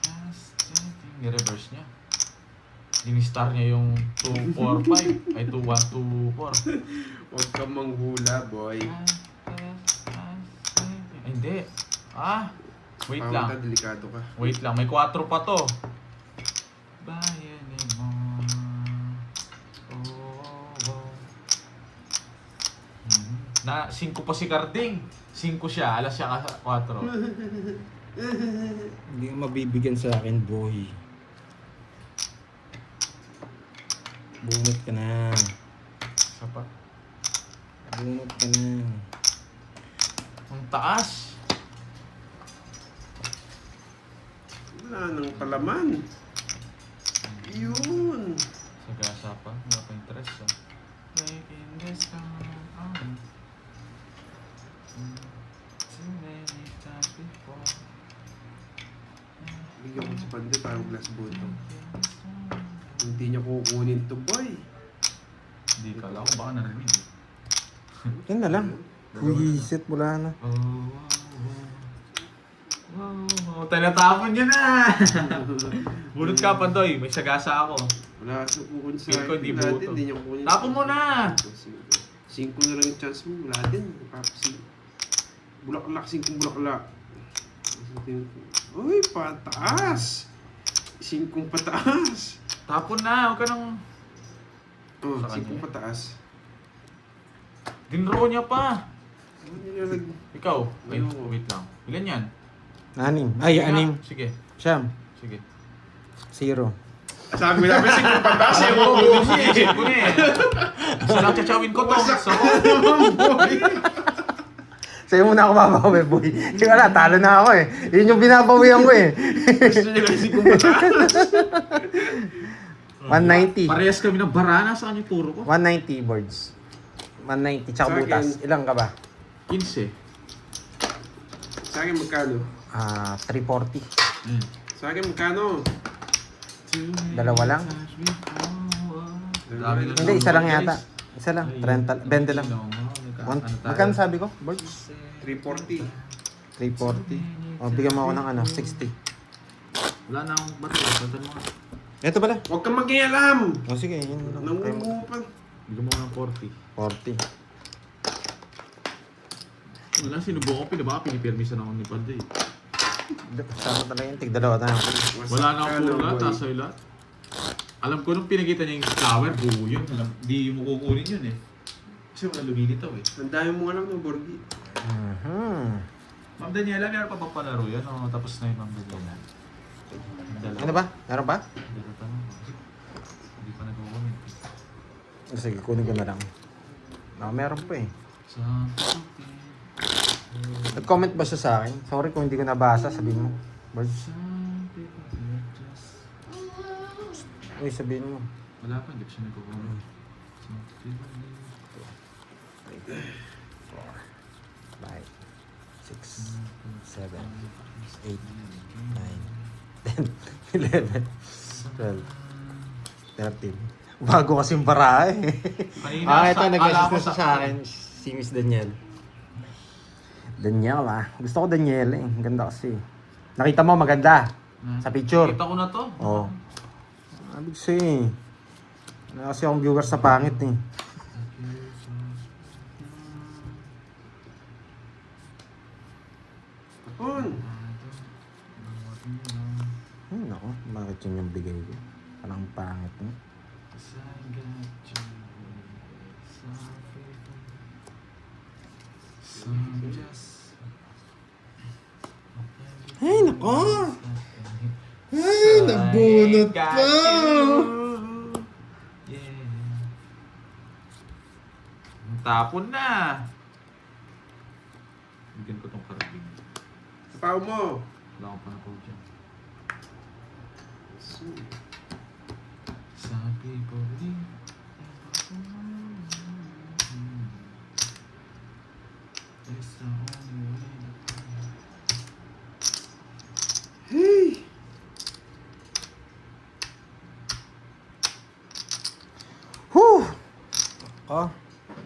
has changing. Ni-reverse niya. Ini-star niya yung 2, 4, 5. Ay, 2, 1, 2, 4. Huwag kang manghula, boy. Ay, hindi. Wait Pawag lang. ka, delikado ka. Wait lang, may 4 pa to. Bayan mo. Oh. Na 5 pa si Carding. 5 siya, alas siya 4. Hindi ka mabibigyan sa akin, boy. Bunot ka na. Isa pa. Bunot ka na. Ang taas. Wala nang palaman. Yun. Sagasa pa, wala pa interest. Making this come too many times before. Bigyan ko si Pande parang glass bottom. Hindi niya kukunin to, boy. Hindi ka lang, baka narinig. Yan na lang. Wisit mula na. Wow, tinatapon niya na! Bunot ka pa, Doy. May sagasa ako. Wala sa kukunin sa Feel ko di Wala buto. din, hindi niya kukunin. Tapon mo na! 5 na lang yung chance mo. Wala din. Bulaklak, 5 bulaklak. Uy, pataas! 5 pataas! Tapon na, huwag ka nang... Oh, Sa 5 kanya. pataas. Dinro niya pa. Ano nilalag? Ikaw, wait, Ayoko. wait lang. Ilan yan? 6. Ay, 6. Sige, Siyam. sige. 0. Sabi namin 5 pataas Ay, yung oo, kukunin sige, niya. ko na eh. Gusto lang tsawin ko to. Wasak So, boy! Sa'yo muna ako babawi, boy. Sige wala, talo na ako eh. Yun yung binabawian ko eh. Gusto niya lang 5 pataas. 190. parehas kami ng barana sa kanya puro ko. 190 boards. 190, tsaka Sa akin. butas. Ilan ka ba? 15. Sa akin magkano? 340. Sa akin magkano? Dalawa lang? Hindi, isa lang yata. Isa lang. 30, 20 lang. Magkano sabi ko? Boards? 340. 340. O, bigyan mo ako ng 60. Wala na akong bato. Bato mo nga. Ito pala. Huwag kang mag-ialam! O sige, yun lang. Okay. Nangungupan. Bigyan mo nga ng 40. 40. Wala, sinubukan ko. Baka pinipirmisan ako ni Panday. Sama talaga yun. Tig-dalawa tayo. Wala na akong puro lahat. Taas sa'yo lahat. Alam ko nung pinakita niya yung flower, buo yun. Di mo kukunin yun eh. Kasi wala lumilitaw eh. Ang dami mo alam ng Borgi. Mhm. Ma'am Daniela, meron pa bang palaro yan? O tapos na yun, Ma'am Daniela? Ano ba? Meron ba? Hindi pa nag-comment. Sige, kunin ko na lang. Meron pa eh. Nag-comment ba siya sa akin? Sorry kung hindi ko nabasa, sabihin mo. Bird. Uy, sabihin mo. Wala pa, hindi ko siya nag-comment. 5, 6, 7, 8, 9, 10, 11, 12, 13. Bago kasing bara eh. Kanina, Ito, akala nag-message ko na siya sa akin. Si Miss Daniel. Daniel Gusto ko Daniel eh. Ganda kasi. Nakita mo, maganda. Sa picture. Kita ko na to. Oo. Abig siya eh. Wala kasi akong viewers sa pangit eh. On. Ay, naku. Bakit yun yung bigay ko? Parang pangit mo. Ay, nako! Ay, nabunot pa! Tapon na! Bigyan ko tong karabing. Sapaw mo. Wala akong panakaw dyan. Some people believe it's the only way to Hey! Whew! Ako,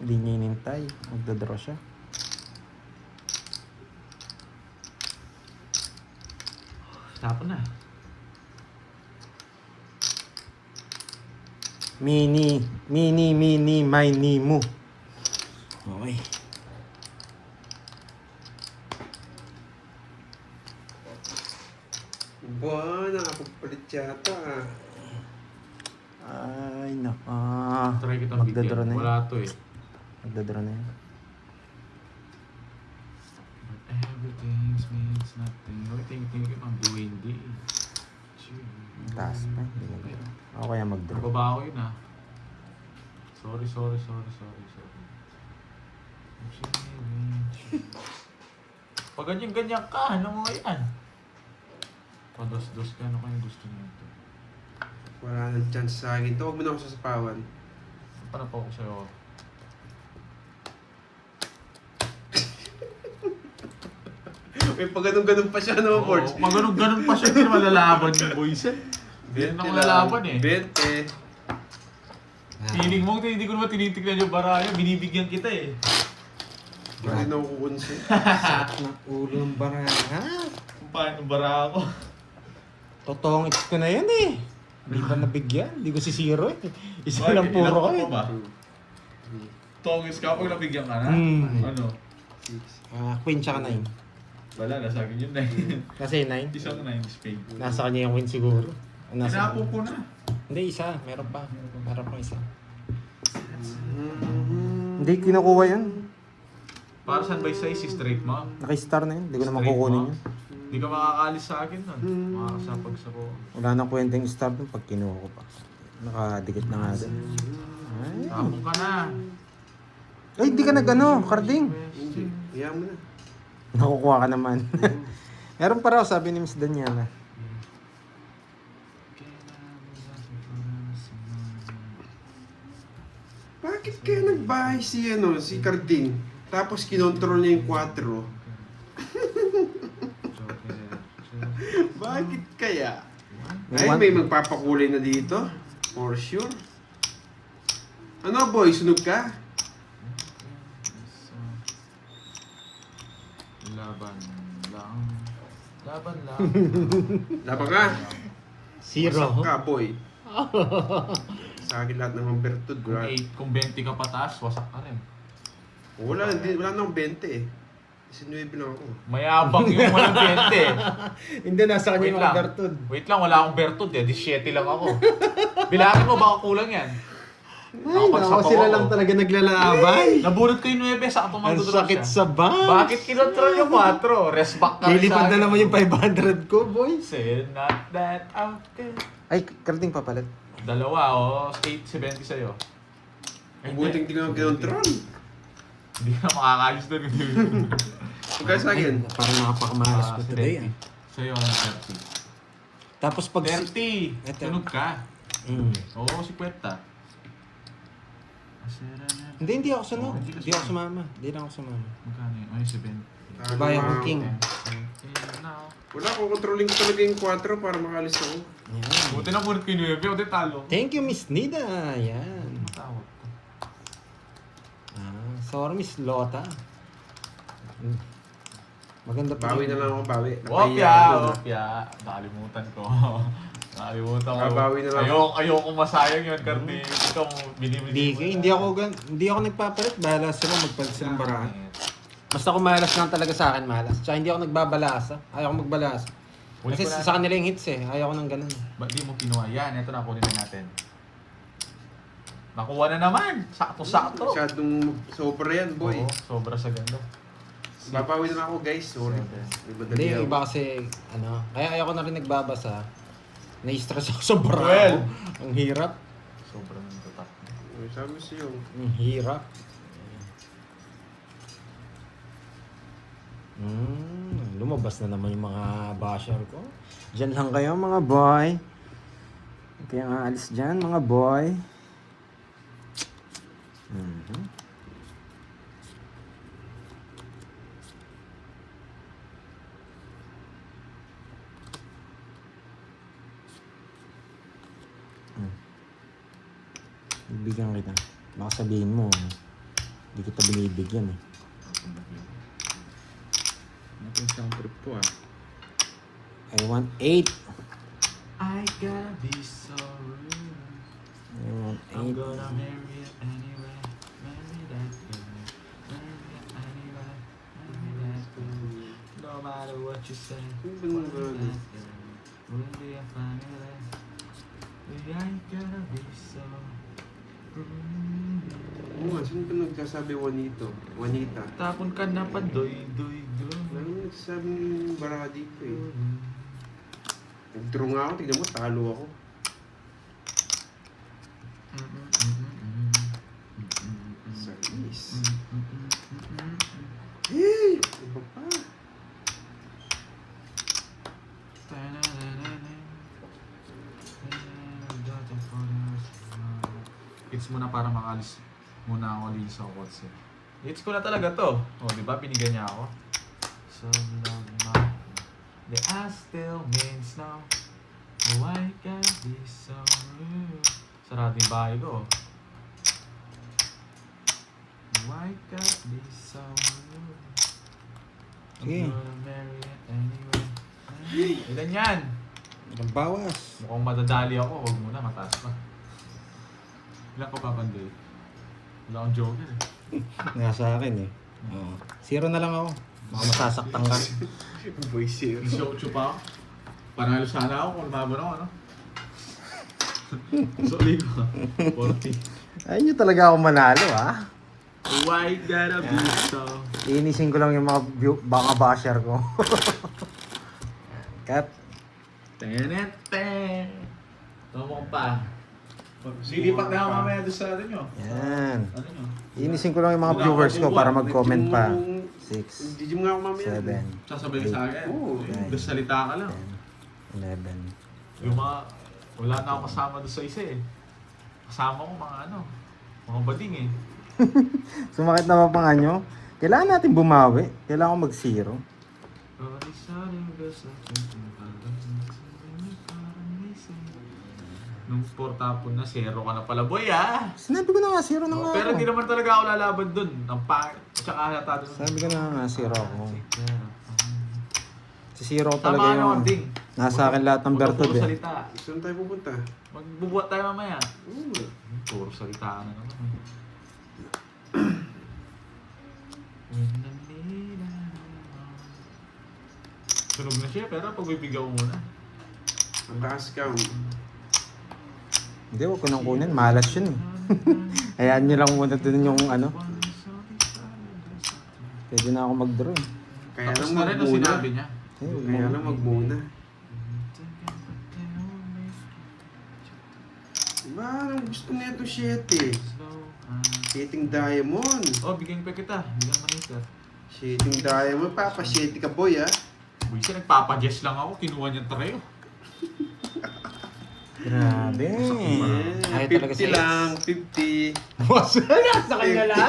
hindi niya inintay. Magdadraw siya. Tapon na. Mini, mini, mo. Okay. Ba, nakapagpalit yata ah. Ay, naka. Try kitang Magdadraw bigyan. na yun. Wala to eh. Magdadraw na yun. But everything means nothing. Huwag tingin ang buhay hindi. Taas pa. Hindi magdraw. Ako kaya magdraw. Nababa ko yun ah. Sorry. Pag ganyan ka, ano mo yan? Pados-dos ka, ano kayong gusto niyo ito? Wala nang chance sa akin. Huwag mo na ako sasapawan. Paano po ako sa'yo? May pag ganun pa siya, no, Forge? Maganon pa siya, hindi malalaban yung boys. Hindi na malalaban eh. 20. Feeling mo, hindi ko naman tinitignan yung baraya, binibigyan kita eh. Hindi na kukunsi. Sakit ng ulo ng baraha. Paano bara ako? Totoong its ko na yan eh. Hindi ba nabigyan? Hindi ko si zero eh. Isa lang puro ko eh. ba? Tongis ka pag nabigyan ka na? Ano? Queen tsaka 9. Wala, nasa akin yun na eh. Kasi 9. Isang 9 spade. Nasa kanya yung win siguro. Tinapo ko na. Hindi, isa. Meron pa. Meron pa isa. Hindi kinukuha yan. Para saan ba size si straight mo? Naka-star na yun. Hindi ko naman Straight kukunin mo? yun. Hindi ka makakaalis sa akin nun. Makakasapag sa ko. Wala nang kwenteng star dun pag kinuha ko pa. Nakadikit na nga dun. Ay. Tapong ka na. Ay, di ka nag-ano, Carding. Hindi. Iyan mo na. Nakukuha ka naman. Meron pa raw, sabi ni Miss Daniela. Bakit kaya nagbahay si, si Carding? Tapos kinontrol niya yung 4. Bakit kaya? Ay, may magpapakulay na dito. For sure. Ano boy, sunog ka? Laban lang. Laban lang. Laban ka. Zero. Wasak ka boy. Sa akin lahat ng bertud. Kung 20 ka pataas, wasak ka rin. Wala nang 20 eh. 19 lang ako. Mayabang yung walang 20 eh. Hindi, nasa kanya Wait yung lang. Bertud. Wait lang, wala akong bertud eh. 17 lang ako. Bilangin mo, baka kulang yan. Ay, nako, sila lang talaga naglalaban. Nabunot ko yung 9, sakto Ang mag-draw sakit siya. sa bank. Bakit kinontrol yung 4? Rest back ka rin Lilipad sa na akin. naman yung 500 ko, boys. Say not that out there. Ay, karating papalit. Dalawa, 870 sa'yo. Ay, Buting di ko kinontrol. Hindi ka makakayos doon. Pagka sa akin. Parang nakapakamalas ko today. Ah. Sa'yo, 30. Tapos pag... 30! Eto. Tunog ka. Mm. Oo, si Puerta. Hindi ako sunod. Oh, hindi ka Hindi ako sunod. sumama. Hindi na ako sumama. Magkano yun? Ay, 70. Bayan kong king. Wala ko, controlling ko talaga yung 4 para makalis ako. Yan. Buti na bunot ko yung 9, buti talo. Thank you, Miss Nida. Yan. Matawag ko. Sorry, Miss Lota. Maganda pa. Bawi na lang ako, bawi. Opya! ako na. Opya! Nakalimutan ko. Nakalimutan ko. Babawi na lang Ayoko masayang yun, Cardi. Ikaw, binibili mo. Hindi ako nagpapalit. Bahala sila magpalit silang barahan. Basta kung malas lang talaga sa akin, malas. Tsaka hindi ako nagbabalasa. Ayaw ko magbalasa. Huli Kasi ko na- sa kanila yung hits eh. Ayaw ko ng ganun. Ba't di mo kinuha? Yan, ito na, kunin na natin. Nakuha na naman! Sakto-sakto! Masyadong sobra yan, boy. Oo, sobra sa ganda. Babawi na lang ako, guys. Sorry. Seven. Hindi, yung iba kasi, kaya ayaw ko na rin nagbabasa. Na-stress ako sa barahan. Ang hirap. Sobrang tatak. Sabi mo sa'yo. Ang hirap. Lumabas na naman yung mga basher ko. Diyan lang kayo mga boy. Huwag kayong aalis dyan mga boy. Bibigyan kita. Baka sabihin mo, hindi kita binibigyan eh. Ano yung sound trip ko I want 8. I gotta be so real. I want I'm 8. gonna marry it anyway. Marry that girl. Marry it anyway. Marry that girl. No matter what you say. Ano ba Marry naman? that girl. Will be a family. I gotta be so real. Oo nga, sino ba nagsasabi Juanito? Juanita. Tapon ka na pa, doy, doy, doy. Ano nagsasabi ng baraha dito eh? Nag-draw nga ako, tignan mo, talo ako. Sais. Hey! Iba pa. Hits mo na para makalis muna ako dito sa kotse. Hits ko na talaga to. O, di ba? Binigyan niya ako. Some love my... The I still means now. Oh, I can be so real. Sarado yung bahay ko. Oh, I can be so real. Sige. I'm gonna marry it anyway. Ilan yan? Ang bawas. Mukhang madadali ako. Huwag muna, mataas pa. Ilan ko papanday? Wala akong joker eh. Nasa akin eh. Oo. 0 na lang ako. Baka masasaktan ka. Boy, zero. 18 pa ako. Panalo sana ako kung lumabon ako, ano? Sorry ko. 40. Ayun nyo talaga ako manalo ah. Why gotta be so? Iinisin ko lang yung mga basher ko. Cut. Tenete. Tumong pa. Lilipat na ako mamaya doon sa ano nyo. Yan. Ano nyo? Iinisin ko lang yung mga viewers ko para mag-comment pa. 6, Hindi mo nga ako mamaya. 7, Sasabay ka sa akin. Oo. Doon salita ka lang. 10, 11. Yung mga, wala na ako kasama doon sa isa eh. Kasama ko mga ano, mga bading eh. Sumakit na ba panga nyo? Kailangan natin bumawi. Kailangan ko mag-0. Nung 4 tapon na, 0 ka na pala, boy ah! Sinabi ko na nga 0 na nga Pero ako. hindi naman talaga ako lalaban dun. Ang pangit. Tsaka halata dun. Sabi ko na nga 0 ako. Si 0 ko talaga Tama na, yung... Ding. Nasa akin lahat ng Huwag ka bertod puro eh. salita. Saan tayo pupunta? Magbubuhat tayo mamaya. Oo. Puro salita ka na naman. Sunog na siya, pero pagbibigyan ko muna. Ang taas ka. Hindi, huwag ko nang kunin. Malas yun eh. Hayaan nyo lang muna dun yung ano. Pwede na ako mag-draw eh. Kaya Tapos lang na rin ang magmuna. sinabi niya. Kaya lang magmuna. Diba, anong gusto niya ito 7? Setting diamond. Oh, bigyan pa kita. Bigyan manika. Setting diamond. Papa, 7 ka boy ah. Uy, siya nagpapaguess lang ako. Kinuha niyang trayo. Grabe. Ayaw talaga 50 lang, 50. Boss, sa kanya lang.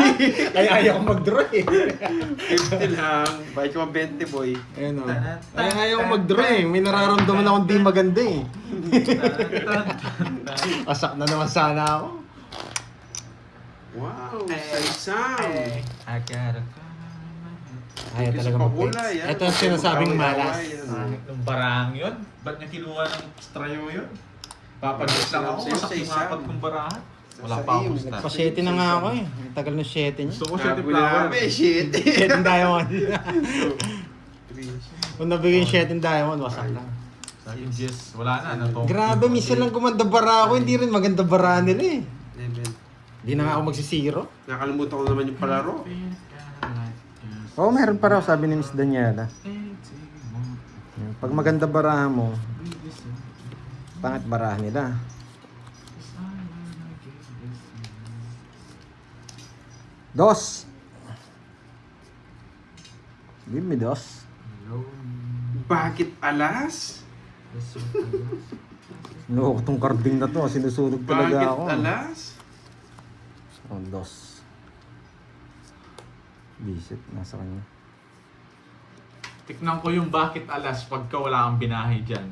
Ay, ayaw ko mag-draw eh. 50 lang. Bakit ka 20 boy? Ayun o. Ay, ayaw ko mag-draw eh. May nararamdaman akong di maganda eh. Asak na naman sana ako. Wow, saysam. I gotta Ayaw talaga mag-draw. Ito ang sinasabing malas. Yung barang yun? Ba't niya kinuha ng trayo yun? Papaguess lang ako. Masak yung apat kong barahan. Wala pa ako start. Pa-7 na nga ako eh. Ang tagal ng 7 niya. Gusto ko Sabi 7 flower. namin, shit. 7 diamond. Kung nabigay yung 7 diamond, wasak lang. Sa akin, Jess, wala na. Ano, Grabe, minsan lang gumanda bara ako. Hindi rin maganda bara nila eh. 11. Hindi na nga ako magsisiro. Nakalimutan ko naman yung palaro. Oo, meron pa raw, sabi ni Miss Daniela. Pag maganda barahan mo, pangit barahan nila. Dos! Give me dos. Bakit alas? Loko tong carding na to, sinusunog talaga Bakit ako. alas? Oh, dos. Visit, nasa kanya. Tiknan ko yung bakit alas pagka wala kang binahe dyan.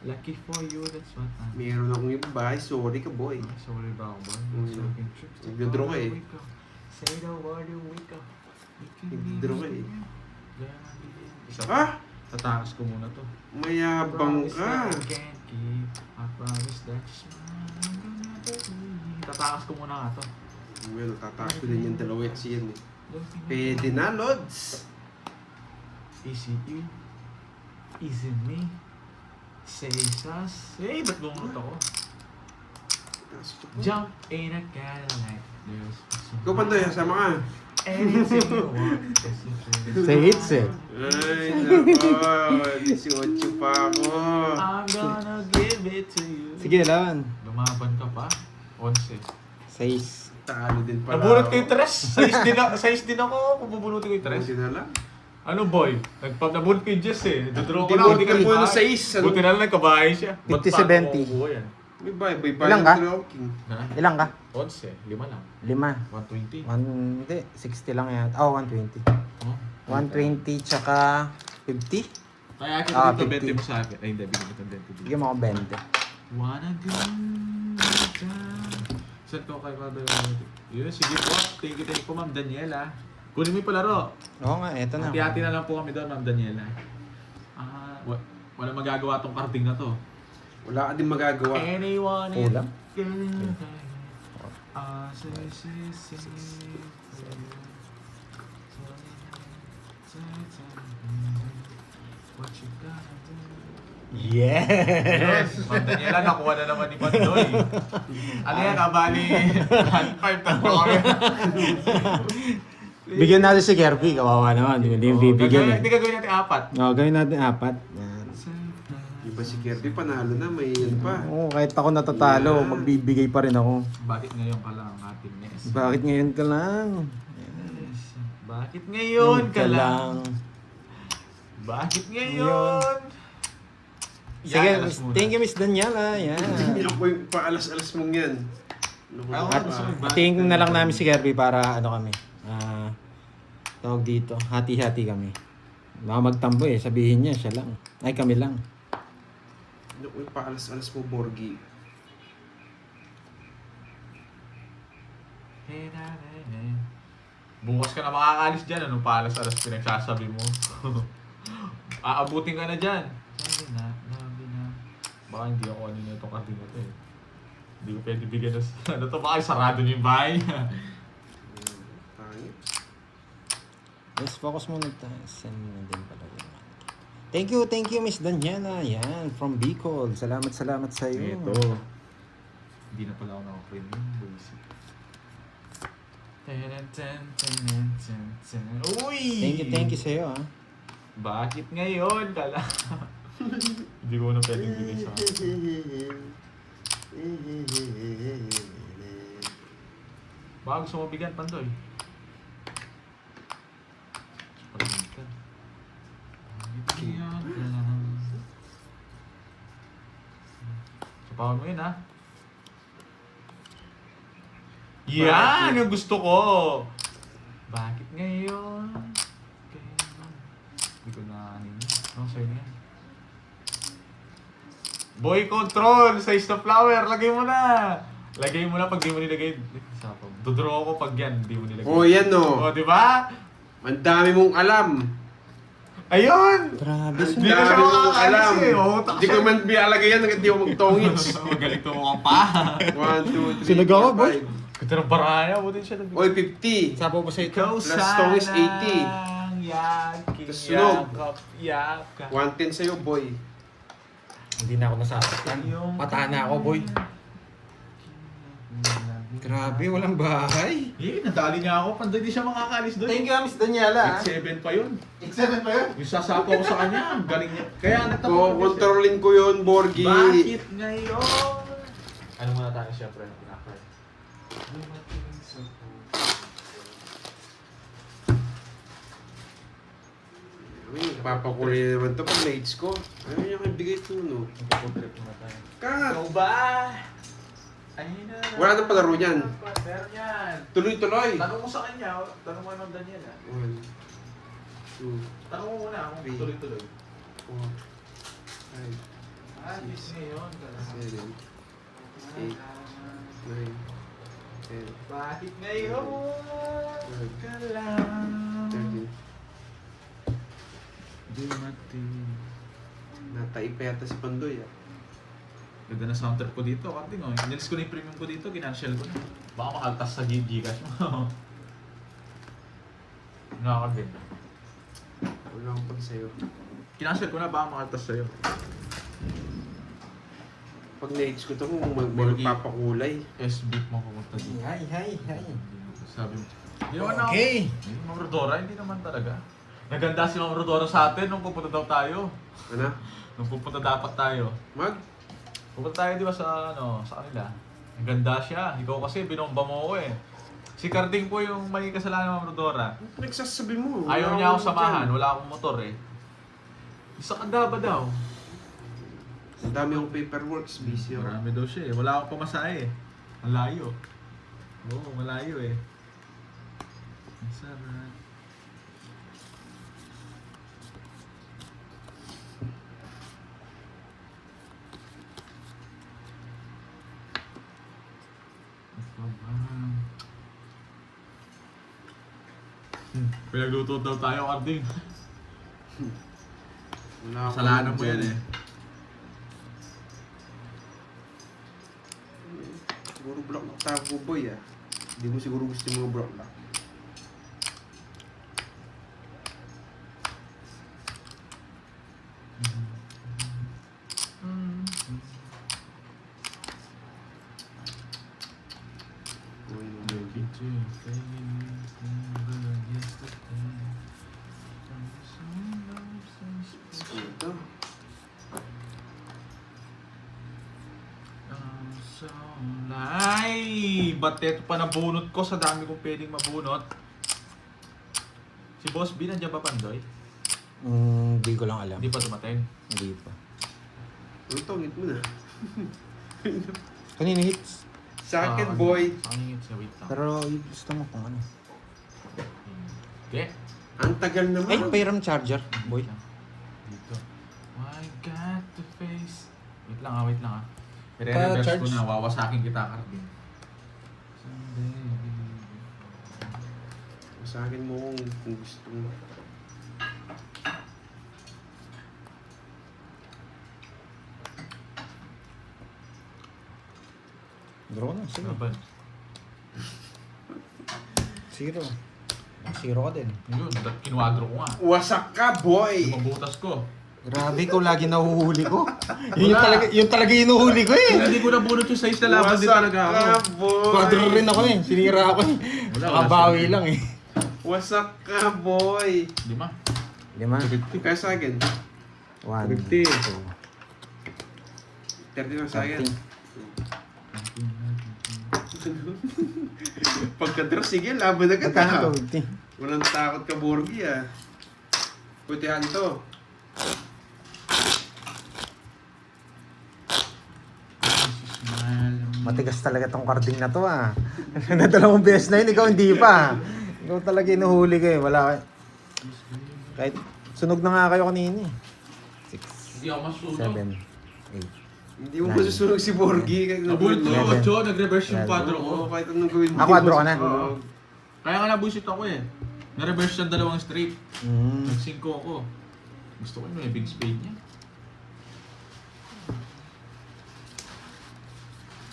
Lucky for you, that's what I'm... Meron akong iba. Sorry ka boy. Sorry ba ako ba? Nagdodraw ka eh. Say the word you wake up. Nagdodraw ka eh. Isa Ah! Tatakas ko muna to. Mayabang ka. Tatakas ko muna nga to. Well, tataas ko din yung dalawets yan eh. Pwede na, Lods. Is it you? Is it me? Say sus. Hey, ba't bumunot ako? Jump in a Cadillac. Ikaw Pandoy, sama ka. Anything you want. Say hits eh. Ay, nako. 18 pa ako. I'm gonna give it to you. Sige, laban. Lumaban ka pa? 11. 6. Talo din pala. Nabunot ko yung 3. Size din ako kung bubunutin ko yung 3. Buti na lang. Ano boy? Nabunot ko yung Jess eh. Dodraw ko Di na. mo Hindi ka puno nagbahay. 6. Buti na lang nagkabahay siya. Ba't 50-70. pa ako makukuha yan? May bye-bye. Ilang ka? Na? Ilang ka? 11. 5 lang. 5. 120. Hindi, 60 lang yan. Oh, 120. Oh? 120 tsaka 50? Kaya akin Ah, dito 50. 20 mo sa akin. Ay hindi, bigyan kita 20. Bigyan mo ako 20. Wanna go down. Saan ko kay Father? Yun, sige po. Thank you po, Ma'am Daniela. Kunin mo yung palaro. Oo nga, eto na. Hati-hati na lang po kami doon, Ma'am Daniela. Wala magagawa tong carding na to. Wala ka din magagawa. Anyone Kulang. What you gonna do? Yes! Ma'am Daniela, nakuha na naman ni Pandoy. Ano yan, abali 1.5 na po kami. Bigyan natin si Kirby, kawawa naman. Hindi yung bibigyan eh. Hindi gagawin natin 4. Oo, gawin natin 4. Yan. Iba si Kirby, panalo na. May yan pa. Oo, kahit ako natatalo, magbibigay pa rin ako. Bakit ngayon ka lang, happiness? Bakit ngayon ka lang? Bakit ngayon ka lang? Bakit ngayon? Sige, Yan, alas muna. thank you Miss Daniela. Yan. Hindi ako yung paalas-alas mong yan. Ako, At gusto ko yung tingin na lang namin si Kirby para ano kami. Tawag dito, hati-hati kami. Baka magtambo eh, sabihin niya, siya lang. Ay, kami lang. Ano ko yung paalas-alas mo, Borgie? Bukas ka na makakalis dyan, anong palas-alas pinagsasabi mo? Aabutin ka na dyan. Sabi na. Baka hindi ako ano na itong carding na to eh. Hindi ko pwede bigyan na ano to, baka sarado niyo yung bahay niya. Pangit. Let's focus muna tayo. Send na din pala yun. Thank you Miss Daniela. Yan, from Bicol. Salamat sa iyo. Ito. Hindi na pala ako naka-premium. Basic. Uy! Thank you sa'yo, ha. Bakit ngayon? Kala. Hindi ko na pwedeng bigay sa akin. Baka gusto mo bigyan, Pandoy. Pagalitan. Bakit kaya ka? Sapawan mo yun, ha? Yan! Yung gusto ko! Bakit ngayon? Kailan? Hindi ko na ano yun. Ano sa'yo na yan? Boy control! Size na flower! Lagay mo na! Lagay mo na pag di mo nilagay. Dodraw ako pag yan, di mo nilagay. Oh, yan no. O, di ba? Ang dami mong alam. Ayun! Grabe, Ang Hindi na siya dami mong makakaalis alam. eh. Oh, Hindi ko man bialagay yan hanggang di ako magtongits. Magaling to ka pa. 1, 2, 3, Sinaga ka, boy. 4, 5. Ganda ng baraya. Buti siya nag- Oy, 50. Sapo ba sa ito? Ikaw Plus tongis, 80. Yaking Tas sunog. yakap. 110 sa'yo, boy. Hindi na ako nasasaktan. Patahan na ako, boy. Grabe, walang bahay. Eh, nadali niya ako. Panday di siya makakalis doon. Thank you, Miss Daniela. 8-7 pa yun. X7 pa yun? Yung sasapo ko sa kanya, ang galing niya. Kaya nagtapos Kontrolin ko yun, Borgie. Bakit ngayon? Ano muna tayo siyempre? Pinaka. Papakulay naman to pag mates ko. Ano yung ibigay ito, no? Magpupuntrip muna tayo. Kat! Ikaw ba? Ayun na. Wala nang palaro niyan. Meron yan. Tuloy-tuloy. Tanong mo sa kanya. Tanong mo ng Daniel. 1, 2, Tanong mo muna kung Three. tuloy-tuloy. 4, 5, Bakit ngayon? 7, 8, 9, 10, Bakit ngayon? Ka lang. 13. Dumating. Nataipa yata si Pandoy, ah. Ganda na soundtrack ko dito, Kapting. Oh. Inalis ko na yung premium ko dito, ginansel ko na. Baka makaltas sa Gcash mo. Nakakaganda. Wala akong pag sa'yo. Kinansel ko na, baka makaltas sa'yo. Pag na-age ko to, kung may Borgie. magpapakulay. SB mo pumunta dito. Hi. Sabi mo. Hindi naman ako. Okay. Ma'am Rodora, hindi naman talaga. Naganda si Ma'am Rodora sa atin nung pupunta daw tayo. Ano? Nung pupunta dapat tayo. Pupunta tayo di ba sa sa kanila. Ang ganda siya. Ikaw kasi binomba mo ako eh. Si Carding po yung may kasalanan ng Ma'am Rodora. Ano pinagsasabi mo? Ayaw Wala niya ako akong samahan. dyan. Wala akong motor eh. Sa Candaba daw. Ang dami akong paperworks, busy ako. Marami daw siya eh. Wala akong pamasahe eh. Malayo. Oo, malayo eh. Ang sarap. Pinagluto daw tayo, Carding. Wala akong Kasalanan mo dyan. yan eh. Siguro block na tago, boy, ah. Hindi mo siguro gusto yung mga block na. Ito. Ay! Ba't ito pa nabunot ko sa dami kong pwedeng mabunot? Si Boss B, nandiyan ba Pandoy? Hindi ko lang alam. Hindi pa dumating. Hindi pa. Ano to? Ngit mo na. Kanina hits. Sa akin, Ah, boy. Sa akin yun, wait lang. Pero gusto mo kung ano. Okay. Ang tagal Ay, naman. pairam charger, boy. Dito. I got the face. Wait lang wait lang I-reverse ko charge. na, wawasakin kita, Carding. Sa akin mo kung gusto mo. Draw na, sige. Laban. Zero. Zero ka din. Yun, kinuwadro ko nga. Wasak ka, boy! Yung mabutas ko. Grabe ko, lagi nahuhuli ko. Yun talaga hinuhuli ko eh. Hindi ko nabunot yung size na laban din talaga ako. boy! Quadro rin ako eh. Sinira ako eh. Wala, Nakabawi wala lang eh. Wasak ka, boy! 5. 5. Kaya sa akin. 1, 50. 30 na sa akin. 30. Pagka-draw, sige, laban agad Magkano ah. to? 50. Walang takot ka, Borgi ah. Putihan to. Matigas talaga tong carding na to ah. Nadalawang beses na yun, ikaw hindi pa. Ikaw talaga inuhuli ko eh. Wala ka. Kahit sunog na nga kayo kanina eh. Hindi ako masunog. 7, 8. Hindi mo masusunog si Borgi. Kahit Nabunot ko mo. yung 8, nag-reverse yung 4 ko. Oo, kahit anong gawin mo. Ah, quadro ka na? Oo. Kaya nga nabusit ako eh. Na-reverse yung 2 straight. Mm. Nag-5 ako. Gusto ko yung may big spade niya.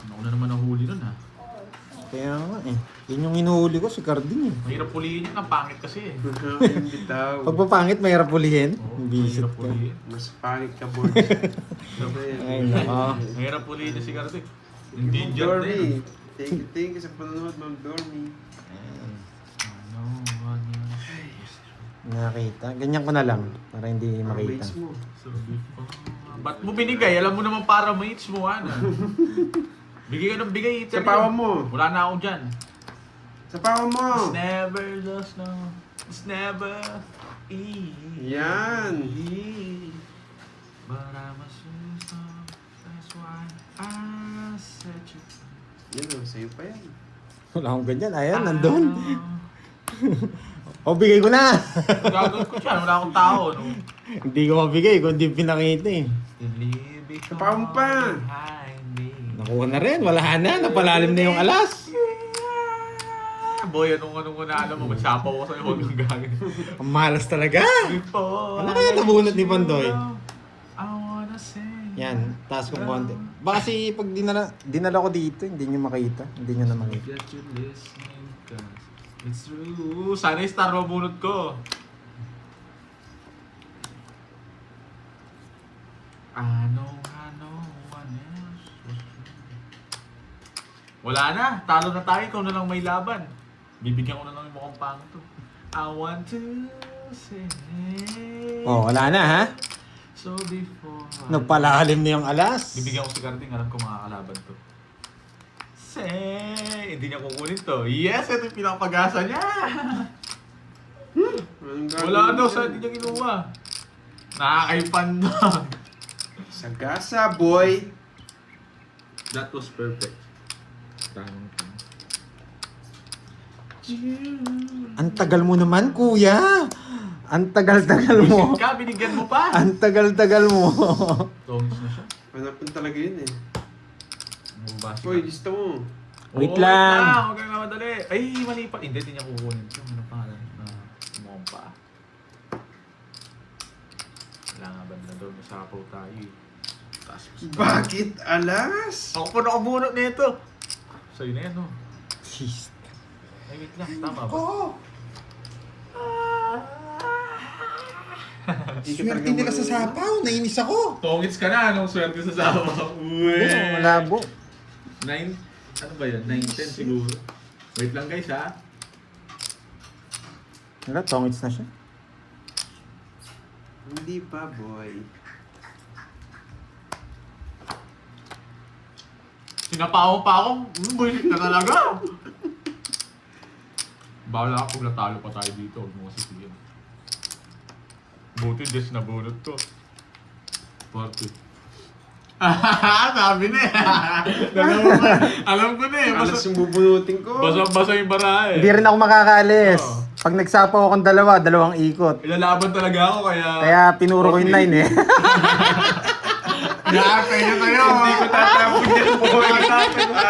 Ano na naman nahuli nun ha? Kaya nga eh. Yun yung inuhuli ko si carding eh. Mahirap pulihin yun, ang pangit kasi eh. Yung bitaw. Pag papangit, mahirap pulihin. Oo, Bisit mahirap ka. pulihin. Mas pangit ka, Borgi. Ay nako. Mahirap pulihin na si Kartik. Endangered na Dormy. yun. Thank you sa panonood, Ma'am Dormy. Ano, ano, Nakita. Ganyan ko na lang. Para hindi makita. Mates mo. sabi pa. Ba't mo binigay? Alam mo naman para mates mo, ano? Bigay ka ng bigay. Sa Italy. pawa mo. Wala na ako dyan. Sa pawa mo. It's never just no. It's never easy. Yan. But I'm a sister. That's why I said you. Yan o, sa'yo pa yan. Wala akong ganyan. Ayan, nandun. O, bigay ko na. Gagawin ko dyan. Wala akong tao, no? Hindi ko mabigay kung hindi pinakita eh. Tapaw mo pa. Nakuha na rin. Wala na. Napalalim na yung alas. Boy, anong na alam mo? Magsapaw ko sa'yo. Huwag kang gagawin. Ang malas talaga. Ano kaya nabunot ni Pandoy? I wanna say. Yan. Taas kong konti. Baka kasi pag dinala ko dito, hindi nyo makita. Hindi nyo na makita. Get you listening, 'cause it's true. Sana yung star mabunot ko. Ano, one else was true. Wala na. Talo na tayo. Ikaw na lang may laban. Bibigyan ko na lang yung mukhang pangit to. I want to say. Oh, wala na ha? So before. Nagpalalim na yung alas. Bibigyan ko si Carding, alam ko makakalaban to. Say, hindi niya kukunin to. Yes, ito yung pinakapag-asa niya. Anong gagawin Wala daw mo sa dyan? hindi niya kinuha. Nakakaipan doon. Sagasa, boy. That was perfect. Tanong ko. Ang tagal mo naman, kuya. Ang tagal-tagal mo. Buisit ka, binigyan mo pa. Ang tagal-tagal mo. Tongis na siya. Hanapin talaga yun eh. Mabasa Boy, lista mo. Wait lang. Huwag kang mamadali. Ay, mali pa. Hindi niya kukunin ito. Ano pangalan na mukhang pa. Wala nga banda doon. Masapaw tayo eh. Taas mo sa- Bakit alas? Ako pa nakabunot na ito. Sa'yo na yan, no? Jeez. Ay, wait lang. Tama ba? Oo. Swerte nila sa sapaw. Nainis ako. Tongits ka na. Anong swerte sa sawa? Oh, malabo. 9, ano ba yan? 9-10 siguro. Wait lang guys ha. Wala, tongits na siya. Hindi pa, boy. Sinapaw pa ako. Buisit na talaga. Bahala ka kung natalo pa tayo dito. Huwag mo kasi siyan. Buti just nabunot ko. 40. Sabi na eh. Alam ko na eh. Alas yung bubunutin ko. Basa yung bara eh. Hindi rin ako makakaalis. Oo. Pag nagsapaw akong dalawang ikot. Ilalaban talaga ako kaya... Kaya pinuro ko yung 9 eh. Nakakay na tayo. Hindi ko tatapon yan, boy.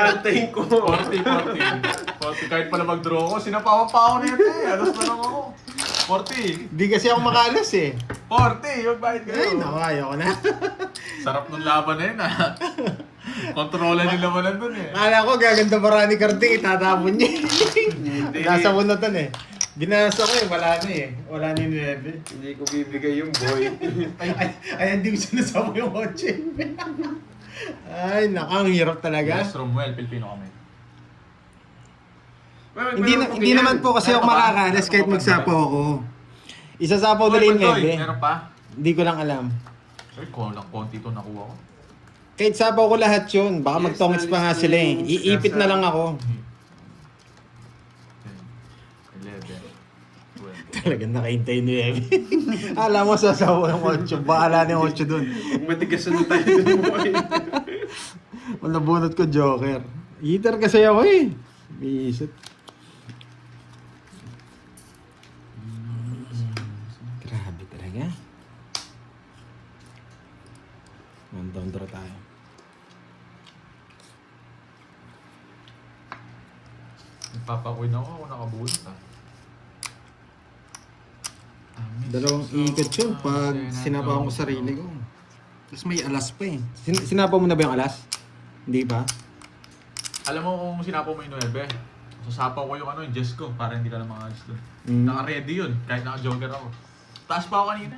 Antayin ko. 40. Kahit pala mag-draw ako, sinapawan pa ako nito eh. Alas na lang ako. 40. Hindi kasi ako makaalis eh. 40, yung bayad kayo. Ay, naku, ayoko na. Sarap ng laban na yun ah. Kontrola nila naman nandun eh. Akala ko gaganda para ni Karting, itatapon niya. Hindi. Nasa bunatan eh. Binasa ko eh, wala na eh. Wala na yung 9. Hindi ko bibigay yung boy. Ay, hindi ko sinasama yung 8. Ay, nakang hirap talaga. Yes, Romuel, Pilipino kami. Hindi naman po kasi ako Meron pa ba? makakalas kahit Meron pa ba? magsapaw ako. Isasapaw nila yung Toy, 9. meron pa? Hindi ko lang alam. Ay, kulang konti to nakuha ko. Kahit sapaw ko lahat yun, baka Yes, magtongits pa nga nalis sila na eh. yung Iipit na lang ako. 10, 11, 12. Talagang nakahintay ni Eve. Alam mo, sasawa ng 8. Bahala na yung 8 dun. Matigas na tayo ng boy. Kung nabunot ko, Joker. Hitter kasi ako eh. Bisit. Grabe talaga. Down draw tayo. Nagpapakuin ako nakabulot ah. Dalawang ikot yun pag sinapaw ko sarili ko. Tapos may alas pa eh. Sinapaw mo na ba yung alas? Hindi ba? Alam mo kung sinapaw mo yung 9, sasapaw ko yung yung Jess ko para hindi ka na makalis doon. Mm. Naka-ready yun, kahit naka-jogger ako. Taas pa ako kanina.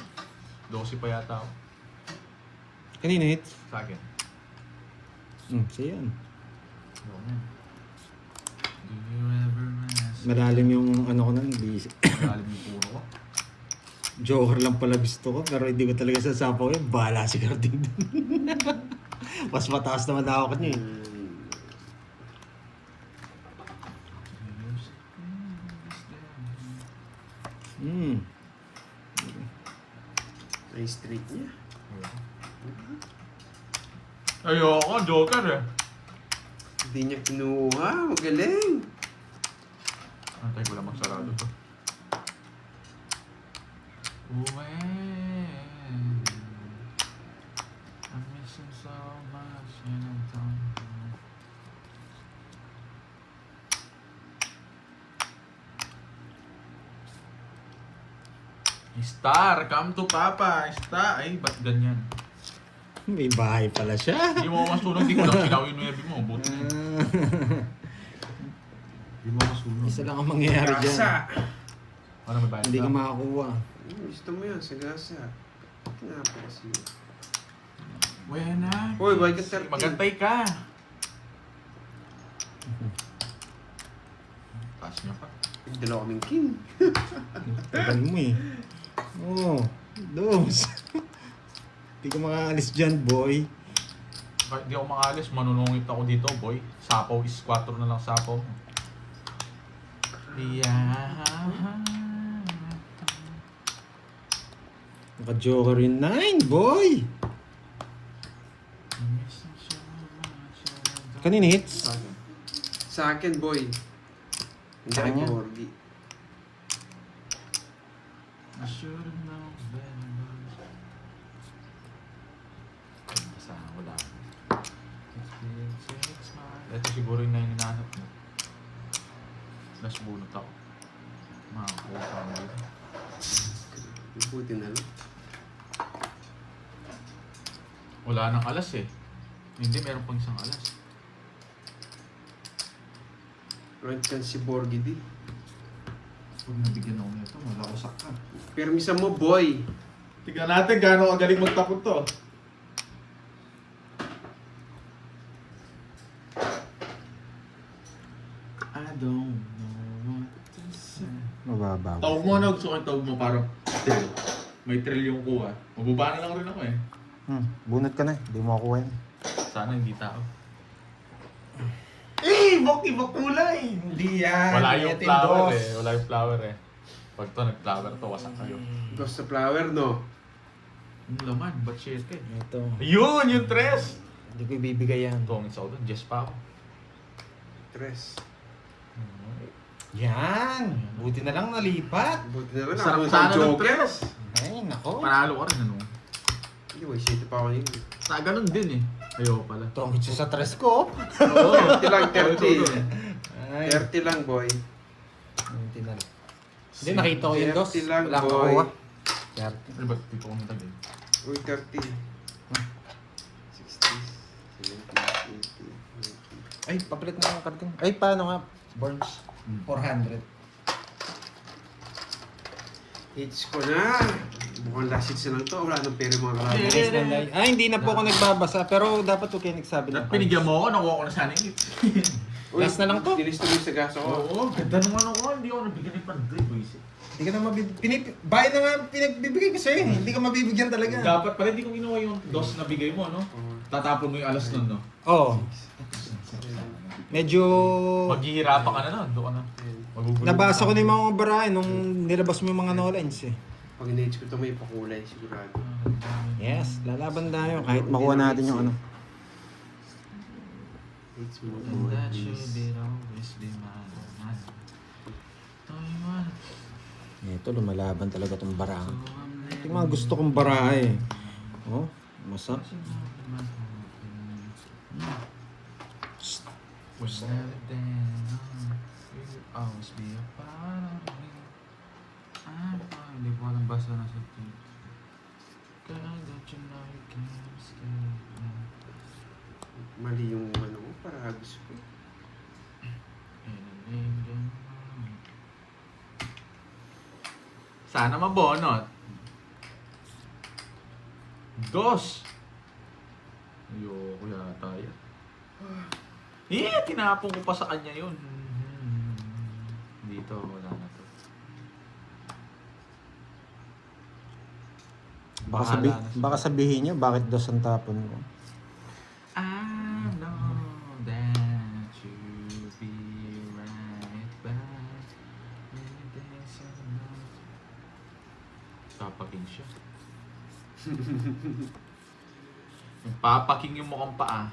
12 pa yata ako. Kanina hit? Sa akin. Siya yan. Roman. Do you ever rest? Malalim yung ano ko nun. Busy. Malalim yung puro ko. Joker lang pala gusto ko, pero hindi ko talaga sasapaw yun. Bahala si Carding dun. Mas mataas naman ako kanya eh. Ay, street niya. Ayoko, joker eh. Hindi niya kinuha. Magaling. Antay ko lang magsarado to. When I miss him so much and I'm done. Star, come to Papa. Star. Ay, ba't ganyan? May bahay pala siya. Hindi mo masunog, hindi ko lang sinaw yung nuebi mo. Buti. Hindi mo masunog. Isa lang ang mangyayari dyan. Gasa. Ano may bayad Hindi ka makakuha. Gusto mo yan sa gasa. Napakasi. When I... Hoy, why ka 30? Magantay ka. Taas niya pa. Dalawa kaming king. Tagal mo eh. Oo. Dos. Hindi ka makaalis dyan, boy. Kahit di ako makaalis, manunungit ako dito, boy. Sapaw is 4 na lang sapaw. Yeah. Naka-joker yung 9, boy. Kanina hits? Sa akin, boy. Hindi kay Kanya? Borgi. I should've known better. Basta, wala. Ito siguro yung hinahanap mo. Last bunot ako. Makakuha ka mo dito. Buti na lang. Wala nang alas eh. Hindi, meron pang isang alas. Right chance si Borgi di. Pag nabigyan ako nito, wala ko sakta. Permisa mo, boy. Tignan natin gaano kagaling magtakot to. I don't know what to say. Mababa. Tawag mo na, gusto ko yung tawag mo para trill. May trill yung kuha. Mababa na lang rin ako eh. Bunot ka na. Hindi mo makuha yan. Sana hindi tao. Eh! Iba kulay! Hindi yan. Wala yung flower eh. Wala yung flower eh. Pag to nag-flower to, wasak kayo. Ghost sa flower, no? Yung laman, ba't 7? Ito. Ayun! Yung tres! Hindi ko ibibigay yan. Tongits ako doon, Jess pa ako. Tres. Yan! Buti na lang nalipat. Buti na lang. Sarap Ako sana sa ng Joker. tres! Ay, nako. Panalo ka rin ano. Hindi, boy. Shit pa ako yun. Sa ganun din eh. Ayoko pala. Tongit siya sa tres ko. Oo. 30 lang, 30. Ay. 30 lang, boy. Buti na lang. Hindi, nakita ko yung dos. 30 lang, Wala kang boy. makuha. Ano ba? Dito ko matagin. Uy, 30. 60, 70, 80, 90. Ay, papalit na yung karting. Ay, paano nga? Burns. 400. Hits ko na. Mukhang last hits na lang to. Wala nang pera mga kalaban. Nice na like. Ay, hindi na po ako nagbabasa. Pero dapat po kayo nagsabi ng Pinigyan mo ako, nakuha ko na sana yung Uy, Last na lang to. Nilista mo yung sa gaso ko. Oo, ganda naman ako. Hindi ako nabigyan ni Panday, boys. Hindi ka na mabibigyan. Bayad na nga pinagbibigay ko sa'yo. Hindi ka mabibigyan talaga. Dapat pala hindi ko ginawa yung dos na bigay mo, no? Tatapon mo yung alas nun, no? Oo. Medyo... Maghihirapan ka na nun, doon ka na. Magugulong Nabasa ka. ko na yung mga barahe nung nilabas mo yung mga no-lines eh. Pag in-age ko ito may pakulay sigurado. Yes, lalaban tayo kahit makuha natin yung ano. Hits mo And that should be always be mine. Ito, lumalaban talaga tong barahe. Ito yung mga gusto kong barahe. Oh, masarap. Was never then, you'll always be a part of me. I'm fine, hindi ko alam basa na sa tip. Kaya that you know you can't escape me. Mali yung ano ko, para gusto ko. Sana mabonot. Dos. Ayoko yata yan. Tinapon ko pa sa kanya yun. Dito, wala na to. Bahala na siya. Baka sabihin niya bakit dos ang tapon ko. I know that you'll be right back. Papaking siya. Papaking yung mukhang paa.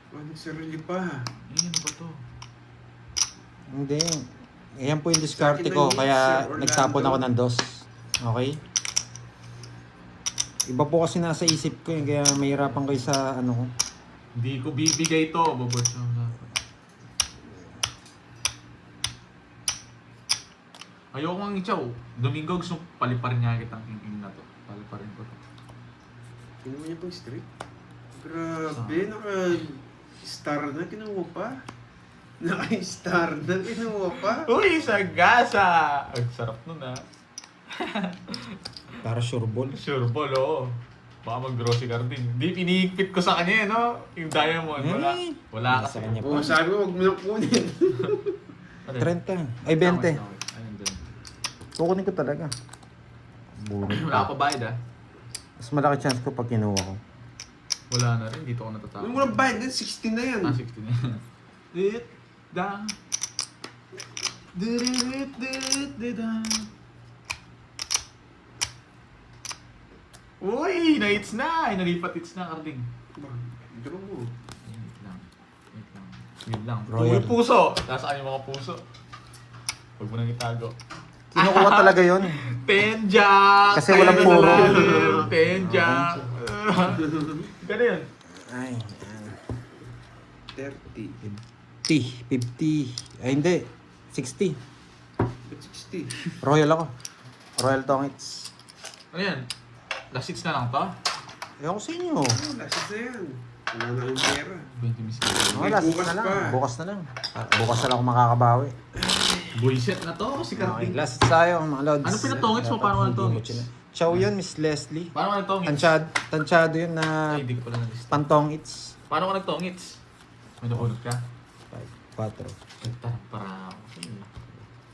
Oh, nagsarili pa. Ano ba to? Hindi. Ayan po yung diskarte Sa akin ko, lang yun, kaya Sir Orlando. nagsapon ako ng dos. Okay? Iba po kasi nasa isip ko yun, kaya mahirapan kayo sa ano ko. Hindi ko bibigay to, babot siya. Ayoko nga ngitsaw. Domingo gusto paliparin niya kitang king na to. Paliparin ko to. Kinuha niya pang streak. Grabe, naka-star na, kinuha pa. Naka-star na, kinuha pa. Uy, sagasa! Ang sarap nun ah. Para sure ball. Sure ball, oo. Baka mag-grocery card din. Hindi, pinihigpit ko sa kanya, no? Yung diamond, wala. Eh, Wala sa kasi. kanya Oo, pa. sabi ko, huwag mo nang kunin. 30. Ay, 20. Ayun din. Kukunin ko talaga. Bunot Wala pa. pa bayad ah. Mas malaki chance ko pag kinuha ko. Wala na rin, dito ako natatapos. Yung walang bayad, 16 na yan. 16 na. Dit, dang. Dit, dit, dit, dang. Uy, na-hits na! Nalipat hits na, Carding. Draw mo. Wait lang. Wait lang. Wait lang. Royal. Uy, puso! Nasaan yung mga puso? Huwag mo nang itago. Kinukuha talaga yun. Tenjak! Kasi walang puro. Tenjak! Gano'n yun. Ay, 30. 50. Ay, hindi. 60. Ba't 60? Royal ako. Royal Tongits. Ano yan? Last hits na lang to? Ewan ko sa inyo. Oh, last na yan. Wala na yung pera. 20 mismo. Oh, last bukas na lang. pa. Bukas na lang. Bukas na lang ako makakabawi. Buisit na to, si Okay, Carding. last tayo mga lods. Ano pinatongits mo? Dapat Paano hindi pinatongits? mo chine- Chow yun, Miss Leslie. Paano ka nagtongits? Tansyado yun na Ay, hindi ko pala na-list. pantongits. Paano ka nagtongits? May nabunot ka? 5, 4, Nagtanong para ako.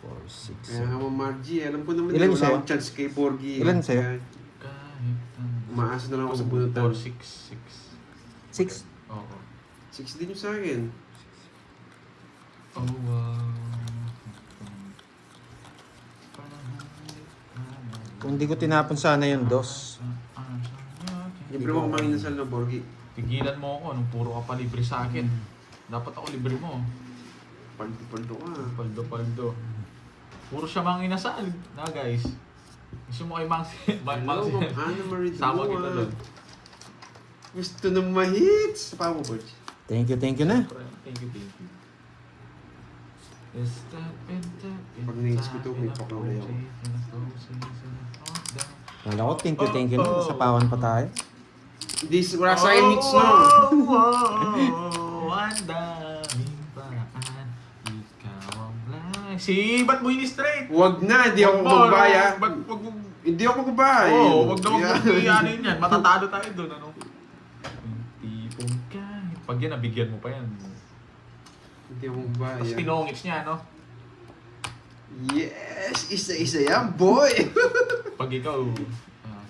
4, 6, Kaya nga mo, Margie, alam ko naman Ilan wala sa'yo? akong chance kay Porgy. Ilan sa'yo? Kaya Kahit Umaasa na lang ako sa bunutan. 4, 6, 6. 6. Oo. 6 din yung sa akin. Oh, wow. Kung hindi ko tinapon sana yung dos. Libre mo kumain ng sal na Borgi. Tigilan mo ako, nung puro ka pa libre sa akin. Dapat ako libre mo. Paldo-paldo ka. Paldo. Puro siya mga inasal na guys. Gusto mo kay Mang Hello, Ma'am Anna Marie Sama kita Dua. doon. Gusto ng ma-hits. Sa pa mo, Borgi. Thank you na. Thank you. Pag nails ko to, may pakulay ako. Kala ko, thank you na. Sa pawan pa tayo. This, wala sa akin hits no. Ang daming paraan. Ikaw ang ba't mo ini-straight? Huwag na, hindi ako Wag mo, magbaya. Wag mo. Hindi ako magbaya. Oo, wag na wag mo ano yun yan. Matatalo tayo doon, ano? Yung tipong kahit. Pag yan, nabigyan mo pa yan. Hindi ako magbaya. Tapos pinongits niya, no? Yes! Isa-isa yan, boy! Pag ikaw,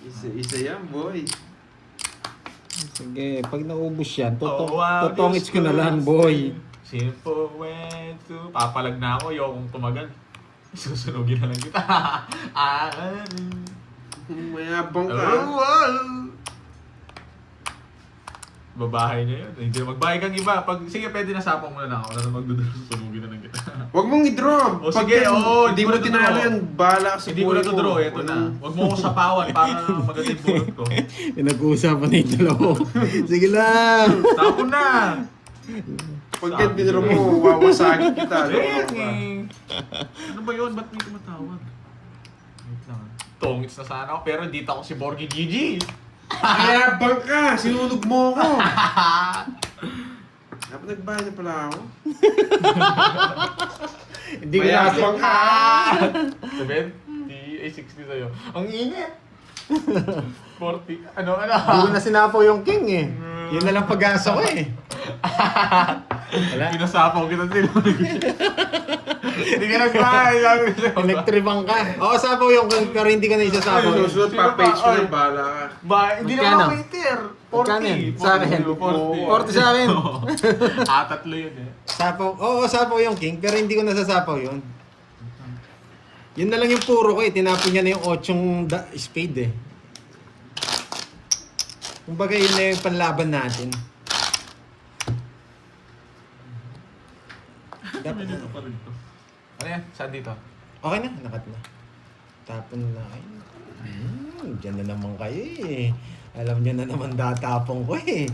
Isa-isa yan, boy. Sige, pag naubos yan, Oh, wow, totongits ko na Diyos lang, ko. boy. Simple way to... Papalag na ako, ayokong tumagal. Susunugin na lang kita. Mayabang ka. Oh, wow. Babahay niya yun. Hindi, magbahay kang iba. Pag, sige, pwede na sapang mo na ako. Wala na magduduro, susunugin na lang kita. Huwag mong i-draw. O, sige, oo, hindi mo hindi ko na tinalo to-draw. yan, bahala ka sa Hindi ko na to draw, eto na. Huwag mo ako sapawan para maganda yung bulot ko. Pinag-uusapan na yung dalawa. Sige lang. Tapon na! Pag yan dinro mo, wawasagin kita. Dang! Ano ba yun? Ba't may tumatawag? Wait lang. Tongits na sana ako, pero dito ako si Borgie Gigi. Mayabang ka! Sinunog mo ako! Dapat nagbayad na pala ako. Hindi ko na kasi. Mayabang ka! 70, ay 60 sa'yo. Ang init! 40, ano? Hindi ko na sinapo yung king eh. Yun na lang pag-asa ko eh. Wala. Pinasapaw kita sila. Hindi ka nagbahay. Sabi ko sa'yo. Electribang ka. Oo, sapaw yung king pero hindi ka na isasapaw. Ay, susunod Sino pa ba? page ko Ay. na, bahala ka. Ba, hindi Magkano? naman ako waiter. Magkano yan? Sa akin? 40 sa akin. Tatlo yun eh. Sapaw. Oo, sapaw yung king pero hindi ko nasasapaw yun. Yun na lang yung puro ko eh. Tinapon niya na yung 8 spade eh. Kumbaga yun na yung panlaban natin. Minuto pa rin to. Ano yan? Saan dito? Okay na, nakat na. Tapon na kayo. Diyan na naman kayo eh. Alam niyo na naman datapong ko eh.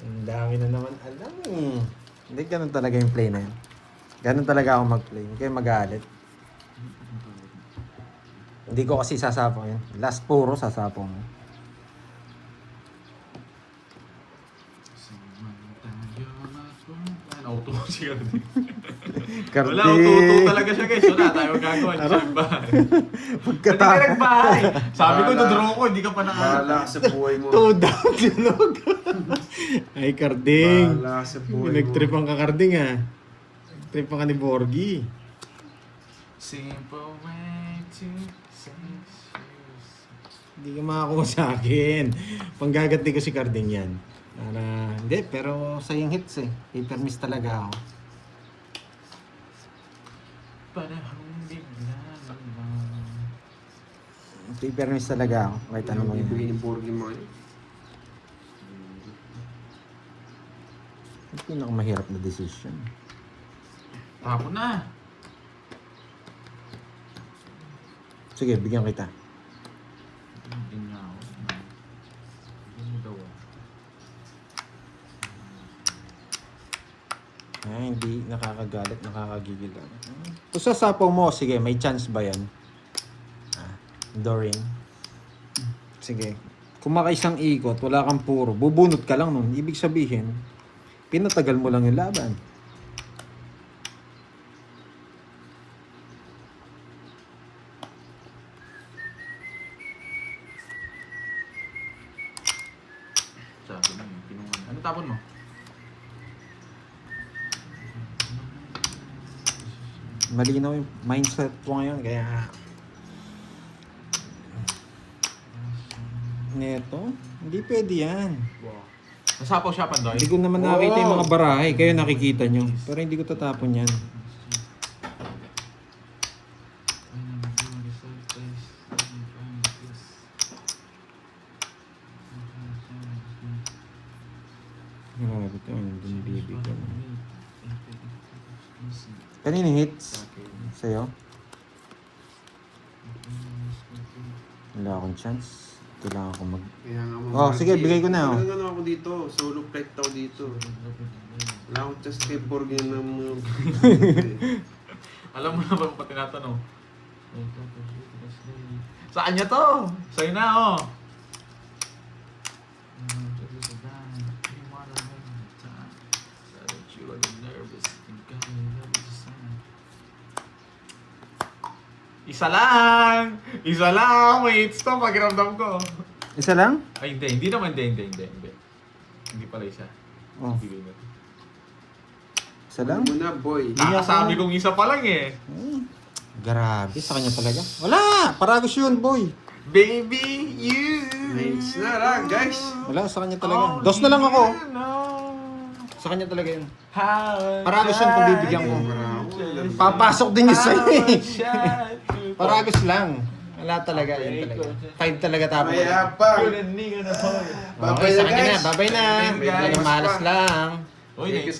Ang dami na naman alam eh. Hindi, ganun talaga yung play na yun. Ganun talaga ako mag-play. Hindi kayo magalit. Hindi ko kasi sasapaw yun. Last puro sasapaw mo. Auto siya. Karti. Wala, auto talaga siya guys. Wala tayo magagawa. Hindi siya nagbahay. Hindi ka nagbahay. Sabi ko, Bahala. dodraw ko. Hindi ka pa Bahala ka sa buhay mo. Two down, sunog. Ay, Karding. Bahala ka sa buhay mo. Pinagtripan ka, Karding ah. Tripan ka ni Borgie. Simple way to say shoes. Hindi ka makakuha sa akin. Panggagati ko si Karding yan. Para, hindi, pero sayang hits eh. Paper miss talaga ako. Panahong bigla naman. Paper miss talaga ako. Kahit ano Ano mo ibigay yun. ni Borgie mo yun? Ang pinakamahirap na decision. Tapon na. Sige, bigyan kita. Hindi nga ako. Hindi mo daw. Ay, hindi nakakagalit, nakakagigil lang. Kung sasapaw mo, sige, may chance ba yan? Doreen. Sige. Kung makaisang ikot, wala kang puro, bubunot ka lang nun. Ibig sabihin, pinatagal mo lang yung laban. Sabi mo, pinungan. Ano tapon mo? Malinaw yung mindset ko ngayon, kaya... Neto, hindi pwede yan. Wow. Nasapaw siya, Pandoy? Hindi ko naman nakita yung mga barahe, kayo nakikita nyo. Pero hindi ko tatapon yan. Grabe ito, hindi bibigyan. Kanina hits? Sa'yo? Wala akong chance. Kailangan ko mag... Kaya nga mo. Oh, sige, bigay ko na, oh. Ano ako dito? Solo flight ako dito. Wala akong chance kay Borgie na mga... Alam mo na ba kung tinatanong? Saan niya to? Sa'yo na, oh. Isa lang! Isa lang! Wait, stop. Pakiramdam ko. Isa lang? Ay, hindi. Hindi naman. Hindi. Hindi pala isa. Oh, Bigay na. isa lang? Ano muna, boy? Nakasabi kong isa pa lang eh. Grabe, sa kanya talaga. Wala! Paragos yun, boy. Baby, you. Nice na lang, guys. Wala, sa kanya talaga. Dos na lang ako. Sa kanya talaga yun. Paragos yun kung bibigyan ko. Papasok din yun sa'yo eh. Paragos lang. Wala talaga, yun talaga. 5 talaga tapos. Mayapang. Okay, sa kanya na. Babay na. Babay na. Talagang malas lang. Uy,